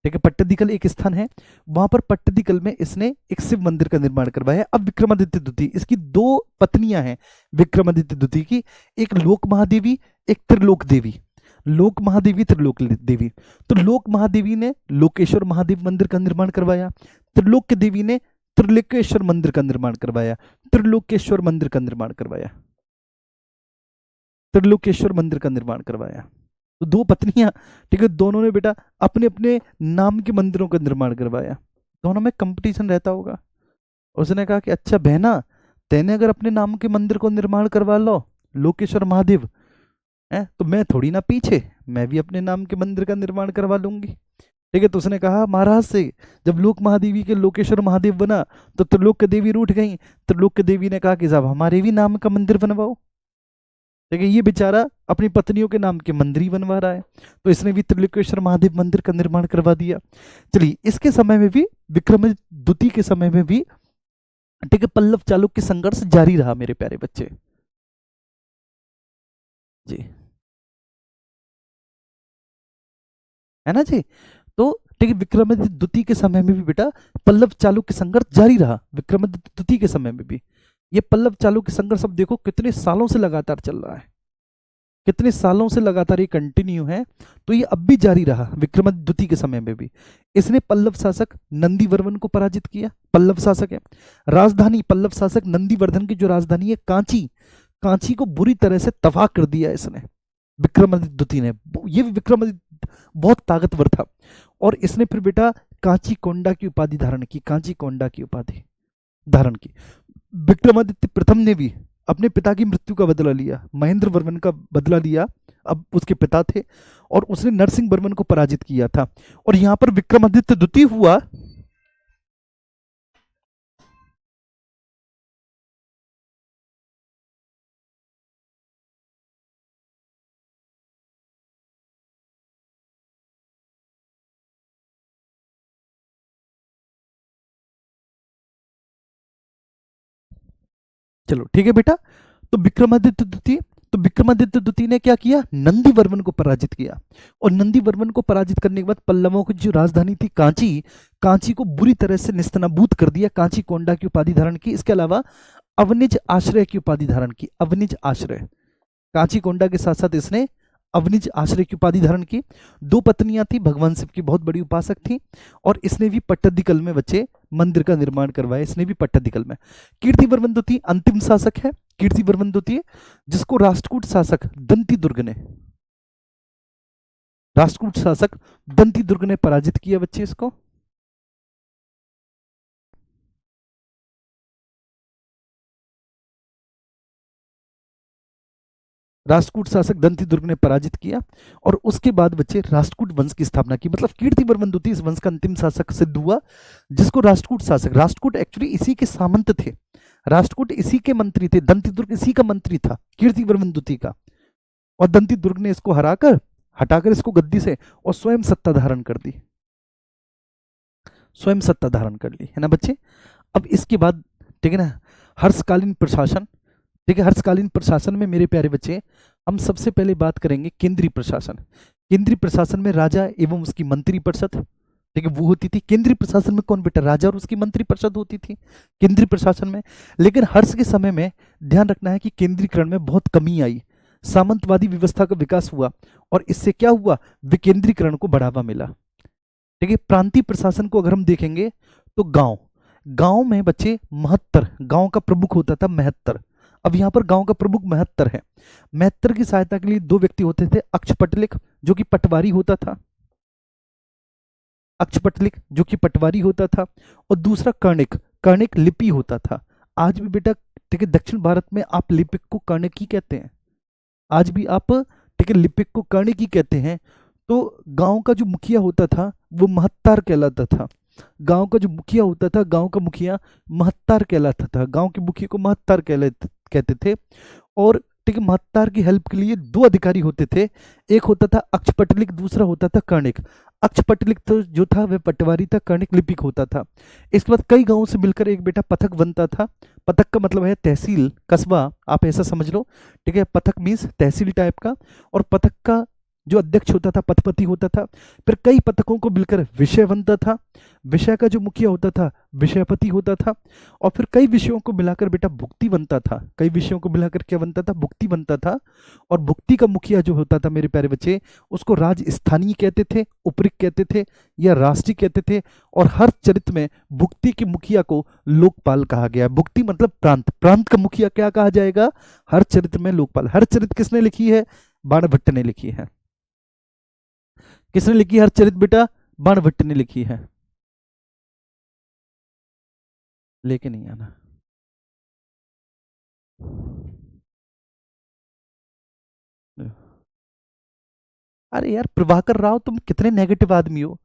ठीक है, पट्टदीकल एक स्थान है, वहां पर पट्टदीकल में इसने एक शिव मंदिर का निर्माण करवाया। अब विक्रमादित्य द्वितीय, इसकी दो पत्नियां हैं विक्रमादित्य द्वितीय की, एक लोक महादेवी, एक त्रिलोक देवी, लोक महादेवी, त्रिलोक देवी। तो लोक महादेवी ने लोकेश्वर महादेव मंदिर का निर्माण करवाया, त्रिलोक देवी ने त्रिलोकेश्वर मंदिर का निर्माण करवाया, त्रिलोकेश्वर मंदिर का निर्माण करवाया, त्रिलोकेश्वर मंदिर का निर्माण करवाया। तो दो पत्नियां, ठीक है, दोनों ने बेटा अपने अपने नाम के मंदिरों का निर्माण करवाया। दोनों में कंपटीशन रहता होगा। उसने कहा कि अच्छा बहना, तेने अगर अपने नाम के मंदिर को निर्माण करवा लो, लोकेश्वर महादेव है, तो मैं थोड़ी ना पीछे, मैं भी अपने नाम के मंदिर का निर्माण करवा लूंगी, ठीक है। तो उसने कहा महाराज से, जब लोक महादेवी के लोकेश्वर महादेव बना तो त्रिलोक देवी रूठ गई। त्रिलोक देवी ने कहा कि साहब हमारे भी नाम का मंदिर बनवाओ, ठीक है, ये बेचारा अपनी पत्नियों के नाम के मंदिर ही बनवा रहा है, तो इसने भी त्रिलोकेश्वर महादेव मंदिर का निर्माण करवा दिया। चलिए, इसके समय में भी, विक्रमादित्य द्वितीय के समय में भी, ठीक है, पल्लव चालुक्य संघर्ष जारी रहा मेरे प्यारे बच्चे जी, है ना जी। तो ठीक है, विक्रमादित्य द्वितीय के समय में भी बेटा पल्लव चालुक्य संघर्ष जारी रहा, विक्रमादित्य द्वितीय के समय में भी। ये पल्लव चालुक्य संघर्ष अब देखो कितने सालों से लगातार चल रहा है, कितने सालों से लगातार ये कंटिन्यू है, तो ये अब भी जारी रहा विक्रमादित्य द्वितीय के समय में भी। इसने पल्लव शासक नंदीवर्मन को पराजित किया, पल्लव शासक है। राजधानी, पल्लव शासक नंदीवर्धन की जो राजधानी है कांची, कांची को बुरी तरह से तबाह कर दिया इसने, विक्रमादित्य द्वितीय ने। ये विक्रमादित्य बहुत ताकतवर था, और इसने फिर बेटा कांची कोंडा की उपाधि धारण की, कांची कोंडा की उपाधि धारण की। विक्रमादित्य प्रथम ने भी अपने पिता की मृत्यु का बदला लिया, महेंद्र वर्मन का बदला लिया, अब उसके पिता थे, और उसने नरसिंह वर्मन को पराजित किया था। और यहां पर विक्रमादित्य द्वितीय हुआ, चलो ठीक है बेटा। तो विक्रमादित्य द्वितीय, तो विक्रमादित्य द्वितीय ने क्या किया, नंदी वर्मन को पराजित किया, और नंदी वर्मन को पराजित करने के बाद पल्लवों की जो राजधानी थी कांची, कांची को बुरी तरह से निस्तनाबूद कर दिया, कांची कोंडा की उपाधि धारण की। इसके अलावा अवनिज आश्रय की उपाधि धारण की, अवनिज आश्रय, कांची कोंडा के साथ साथ इसने अवनिज आश्रय की उपाधि धारण की। दो पत्नियां थी, भगवान शिव की बहुत बड़ी उपासक थी, और इसने भी पट्टदीकल में बच्चे मंदिर का निर्माण करवाया, इसने भी पट्टदीकल में। कीर्तिवर्मन द्वितीय अंतिम शासक है, कीर्तिवर्मन द्वितीय, जिसको राष्ट्रकूट शासक दंती दुर्ग ने, राष्ट्रकूट शासक दंती दुर्ग ने पराजित किया बच्चे इसको, राष्ट्रकूट शासक दंतिदुर्ग ने पराजित किया और उसके बाद बच्चे राष्ट्रकूट वंश की स्थापना की। मतलब कीर्तिवर्मन द्वितीय इस वंश का अंतिम शासक सिद्ध हुआ, जिसको राष्ट्रकूट शासक, राष्ट्रकूट एक्चुअली इसी के सामंत थे, राष्ट्रकूट इसी के मंत्री थे, दंतिदुर्ग इसी का मंत्री था, कीर्तिवर्मन द्वितीय का। और दंतिदुर्ग ने इसको हटाकर इसको गद्दी से और स्वयं सत्ता धारण कर दी, स्वयं सत्ता धारण कर ली, है ना बच्चे। अब इसके बाद ठीक है ना, हर्षकालीन प्रशासन। ठीक है, हर्षकालीन प्रशासन में मेरे प्यारे बच्चे हम सबसे पहले बात करेंगे केंद्रीय प्रशासन। केंद्रीय प्रशासन में राजा एवं उसकी मंत्री परिषद, ठीक है, वो होती थी। केंद्रीय प्रशासन में कौन बेटा, राजा और उसकी मंत्री परिषद होती थी केंद्रीय प्रशासन में। लेकिन हर्ष के समय में ध्यान रखना है कि केंद्रीकरण में बहुत कमी आई, सामंतवादी व्यवस्था का विकास हुआ और इससे क्या हुआ, विकेंद्रीकरण को बढ़ावा मिला। ठीक है, प्रांतीय प्रशासन को अगर हम देखेंगे तो गांव में बच्चे महत्तर, गांव का प्रमुख होता था महत्तर। अब यहां पर गांव का प्रमुख महत्तर है। महत्तर की सहायता के लिए दो व्यक्ति होते थे, अक्षपटलिक जो कि पटवारी होता था, अक्षपटलिक जो कि पटवारी होता था, और दूसरा कर्णिक, कर्णिक लिपि होता था। आज भी बेटा ठीक है, दक्षिण भारत में आप लिपिक को कर्णिक ही कहते हैं, आज भी आप ठीक है लिपिक को कर्णिक ही कहते हैं। तो गांव का जो मुखिया होता था वो महत्तार कहलाता था, गांव का जो मुखिया होता था, गांव का मुखिया महत्तार कहलाता था, गांव के मुखिया को महत्तार कहते थे। और ठीक है, महत्तार की हेल्प के लिए दो अधिकारी होते थे, एक होता था अक्षपटलिक, दूसरा होता था कर्णिक। अक्षपटलिक तो जो था वह पटवारी था, कर्णिक लिपिक होता था। इसके बाद कई गांवों से मिलकर एक बेटा पथक बनता था। पथक का मतलब है तहसील, कस्बा, आप ऐसा समझ लो। ठीक है, पथक मीन्स तहसील टाइप का, और पथक का जो अध्यक्ष होता था पथपति होता था। फिर कई पथकों को मिलकर विषय बनता था, विषय का जो मुखिया होता था विषयपति होता था, और फिर कई विषयों को मिलाकर बेटा भुक्ति बनता था, कई विषयों को मिलाकर क्या बनता था, भुक्ति बनता था। और भुक्ति का मुखिया जो होता था मेरे प्यारे बच्चे, उसको राजस्थानीय कहते थे, उपरिक कहते थे या राष्ट्रीय कहते थे। और हर चरित्र में भुक्ति के मुखिया को लोकपाल कहा गया। भुक्ति मतलब प्रांत, प्रांत का मुखिया क्या कहा जाएगा, हर चरित्र में लोकपाल। हर चरित्र किसने लिखी है, बाणभट्ट ने लिखी है। किसने लिखी हर चरित बेटा, बाणभट्ट ने लिखी है। लेके नहीं आना, अरे यार प्रभाकर राव तुम कितने नेगेटिव आदमी हो।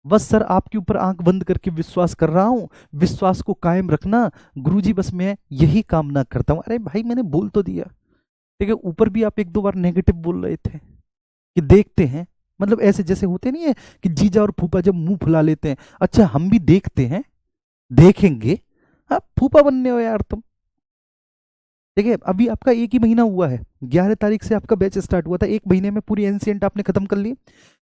बस सर आपके ऊपर आंख बंद करके विश्वास कर रहा हूं, विश्वास को कायम रखना गुरुजी, बस मैं यही कामना करता हूं। अरे भाई मैंने बोल तो दिया, ठीक है, ऊपर भी आप एक दो बार नेगेटिव बोल रहे थे कि देखते हैं, मतलब ऐसे जैसे होते नहीं है कि जीजा और फूफा जब मुंह फुला लेते हैं, अच्छा हम भी देखते हैं, देखेंगे। हाँ फूफा बनने हो यार तुम। देखिए अभी आपका एक ही महीना हुआ है, 11 तारीख से आपका बैच स्टार्ट हुआ था, एक महीने में पूरी एंशिएंट आपने खत्म कर ली।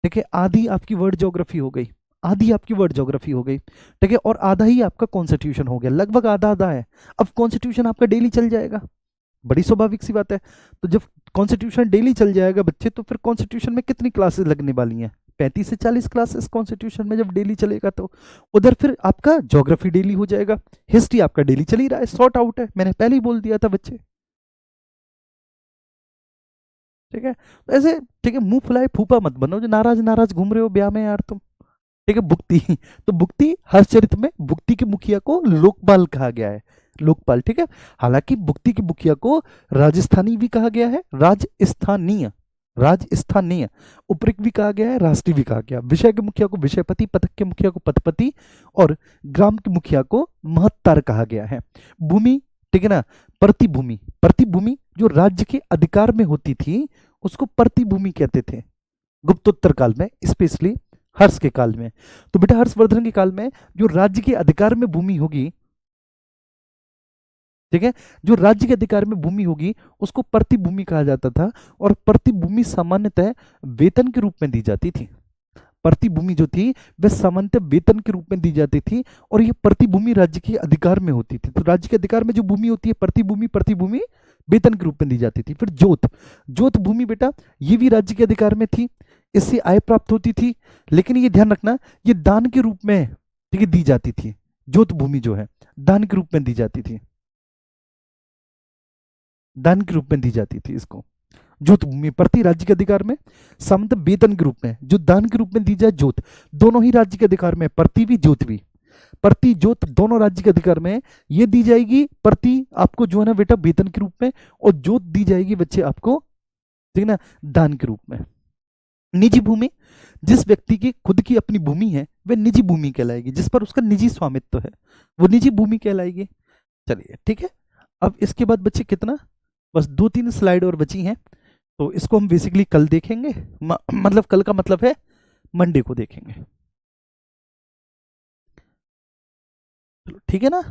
ठीक है, आधी आपकी वर्ड ज्योग्राफी हो गई, आधी आपकी वर्ड ज्योग्राफी हो गई। ठीक है, और आधा ही आपका कॉन्स्टिट्यूशन हो गया, लगभग आधा आधा है। अब कॉन्स्टिट्यूशन आपका डेली चल जाएगा, बड़ी स्वाभाविक सी बात है। तो जब कॉन्स्टिट्यूशन डेली चल जाएगा बच्चे, तो फिर कॉन्स्टिट्यूशन में कितनी क्लासेस लगने वाली हैं, 35 से 40 क्लासेस कॉन्स्टिट्यूशन में जब डेली चलेगा। तो उधर फिर आपका ज्योग्राफी डेली हो जाएगा, हिस्ट्री आपका डेली चल ही रहा है, सॉर्ट आउट है, मैंने पहले ही बोल दिया था बच्चे। ठीक है, तो ऐसे ठीक है मुंह फुलाए फूफा मत बनो जो नाराज नाराज घूम रहे हो ब्याह में यार तुम। ठीक है, भुक्ति, तो भुक्ति हर चरित्र में भुक्ति के मुखिया को लोकपाल कहा गया है, लोकपाल। ठीक है, हालांकि भुक्ति के मुखिया को राजस्थानी भी कहा गया है, राजस्थानीय, राजस्थानीय, उपरिक भी कहा गया है, राष्ट्रीय भी कहा गया। विषय के मुखिया को विषयपति, पथक के मुखिया को पथपति, और ग्राम के मुखिया को महत्तर कहा गया है। भूमि, ठीक है ना, प्रतिभूमि, प्रतिभूमि जो राज्य के अधिकार में होती थी उसको प्रतिभूमि कहते थे गुप्तोत्तर काल में, स्पेशली हर्ष के काल में। तो बेटा हर्षवर्धन के काल में जो राज्य के अधिकार में भूमि होगी, ठीक है, जो राज्य के अधिकार में भूमि होगी उसको प्रतिभूमि कहा जाता था। और प्रतिभूमि सामान्यतः वेतन के रूप में दी जाती थी, प्रतिभूमि जो थी वह सामान्यतः वेतन के रूप में दी जाती थी, और यह प्रतिभूमि राज्य के अधिकार में होती थी। तो राज्य के अधिकार में जो भूमि होती है प्रतिभूमि, प्रतिभूमि वेतन के रूप में दी जाती थी। फिर जोत, जोत भूमि बेटा ये भी राज्य के अधिकार में थी, इससे आय प्राप्त होती थी, लेकिन ये ध्यान रखना ये दान के रूप में ठीक है दी जाती थी। जोत भूमि जो है दान के रूप में दी जाती थी, दान के रूप में दी जाती थी इसको। जोत भूमि प्रति राज्य के अधिकार में, सामंत वेतन के रूप में, जो दान के रूप में दी जाए जोत, दोनों ही राज्य के अधिकार में, प्रति भी जोत भी, प्रति जोत दोनों राज्य के अधिकार में। ये दी जाएगी प्रति आपको जो है ना बेटा वेतन के रूप में, और जोत दी जाएगी बच्चे आपको ठीक है ना, दान के रूप में। निजी भूमि, जिस व्यक्ति की खुद की अपनी भूमि है वह निजी भूमि कहलाएगी, जिस पर उसका निजी स्वामित्व है वो निजी भूमि कहलाएगी। चलिए ठीक है। अब इसके बाद बच्चे कितना, बस 2-3 स्लाइड और बची हैं, तो इसको हम बेसिकली कल देखेंगे। मतलब कल का मतलब है मंडे को देखेंगे। चलो ठीक है ना,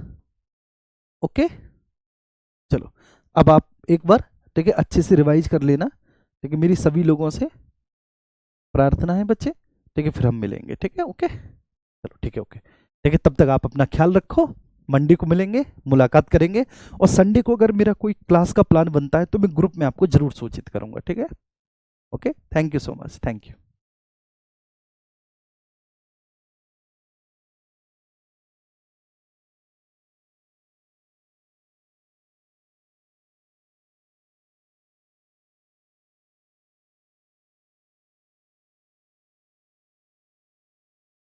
ओके। चलो अब आप एक बार ठीक है अच्छे से रिवाइज कर लेना, ठीक है, मेरी सभी लोगों से प्रार्थना है बच्चे, ठीक है, फिर हम मिलेंगे, ठीक है, ओके। चलो ठीक है, ओके, ठीक है, तब तक आप अपना ख्याल रखो। मंडे को मिलेंगे, मुलाकात करेंगे, और संडे को अगर मेरा कोई क्लास का प्लान बनता है तो मैं ग्रुप में आपको जरूर सूचित करूंगा, ठीक है, okay. Thank you so much, thank you.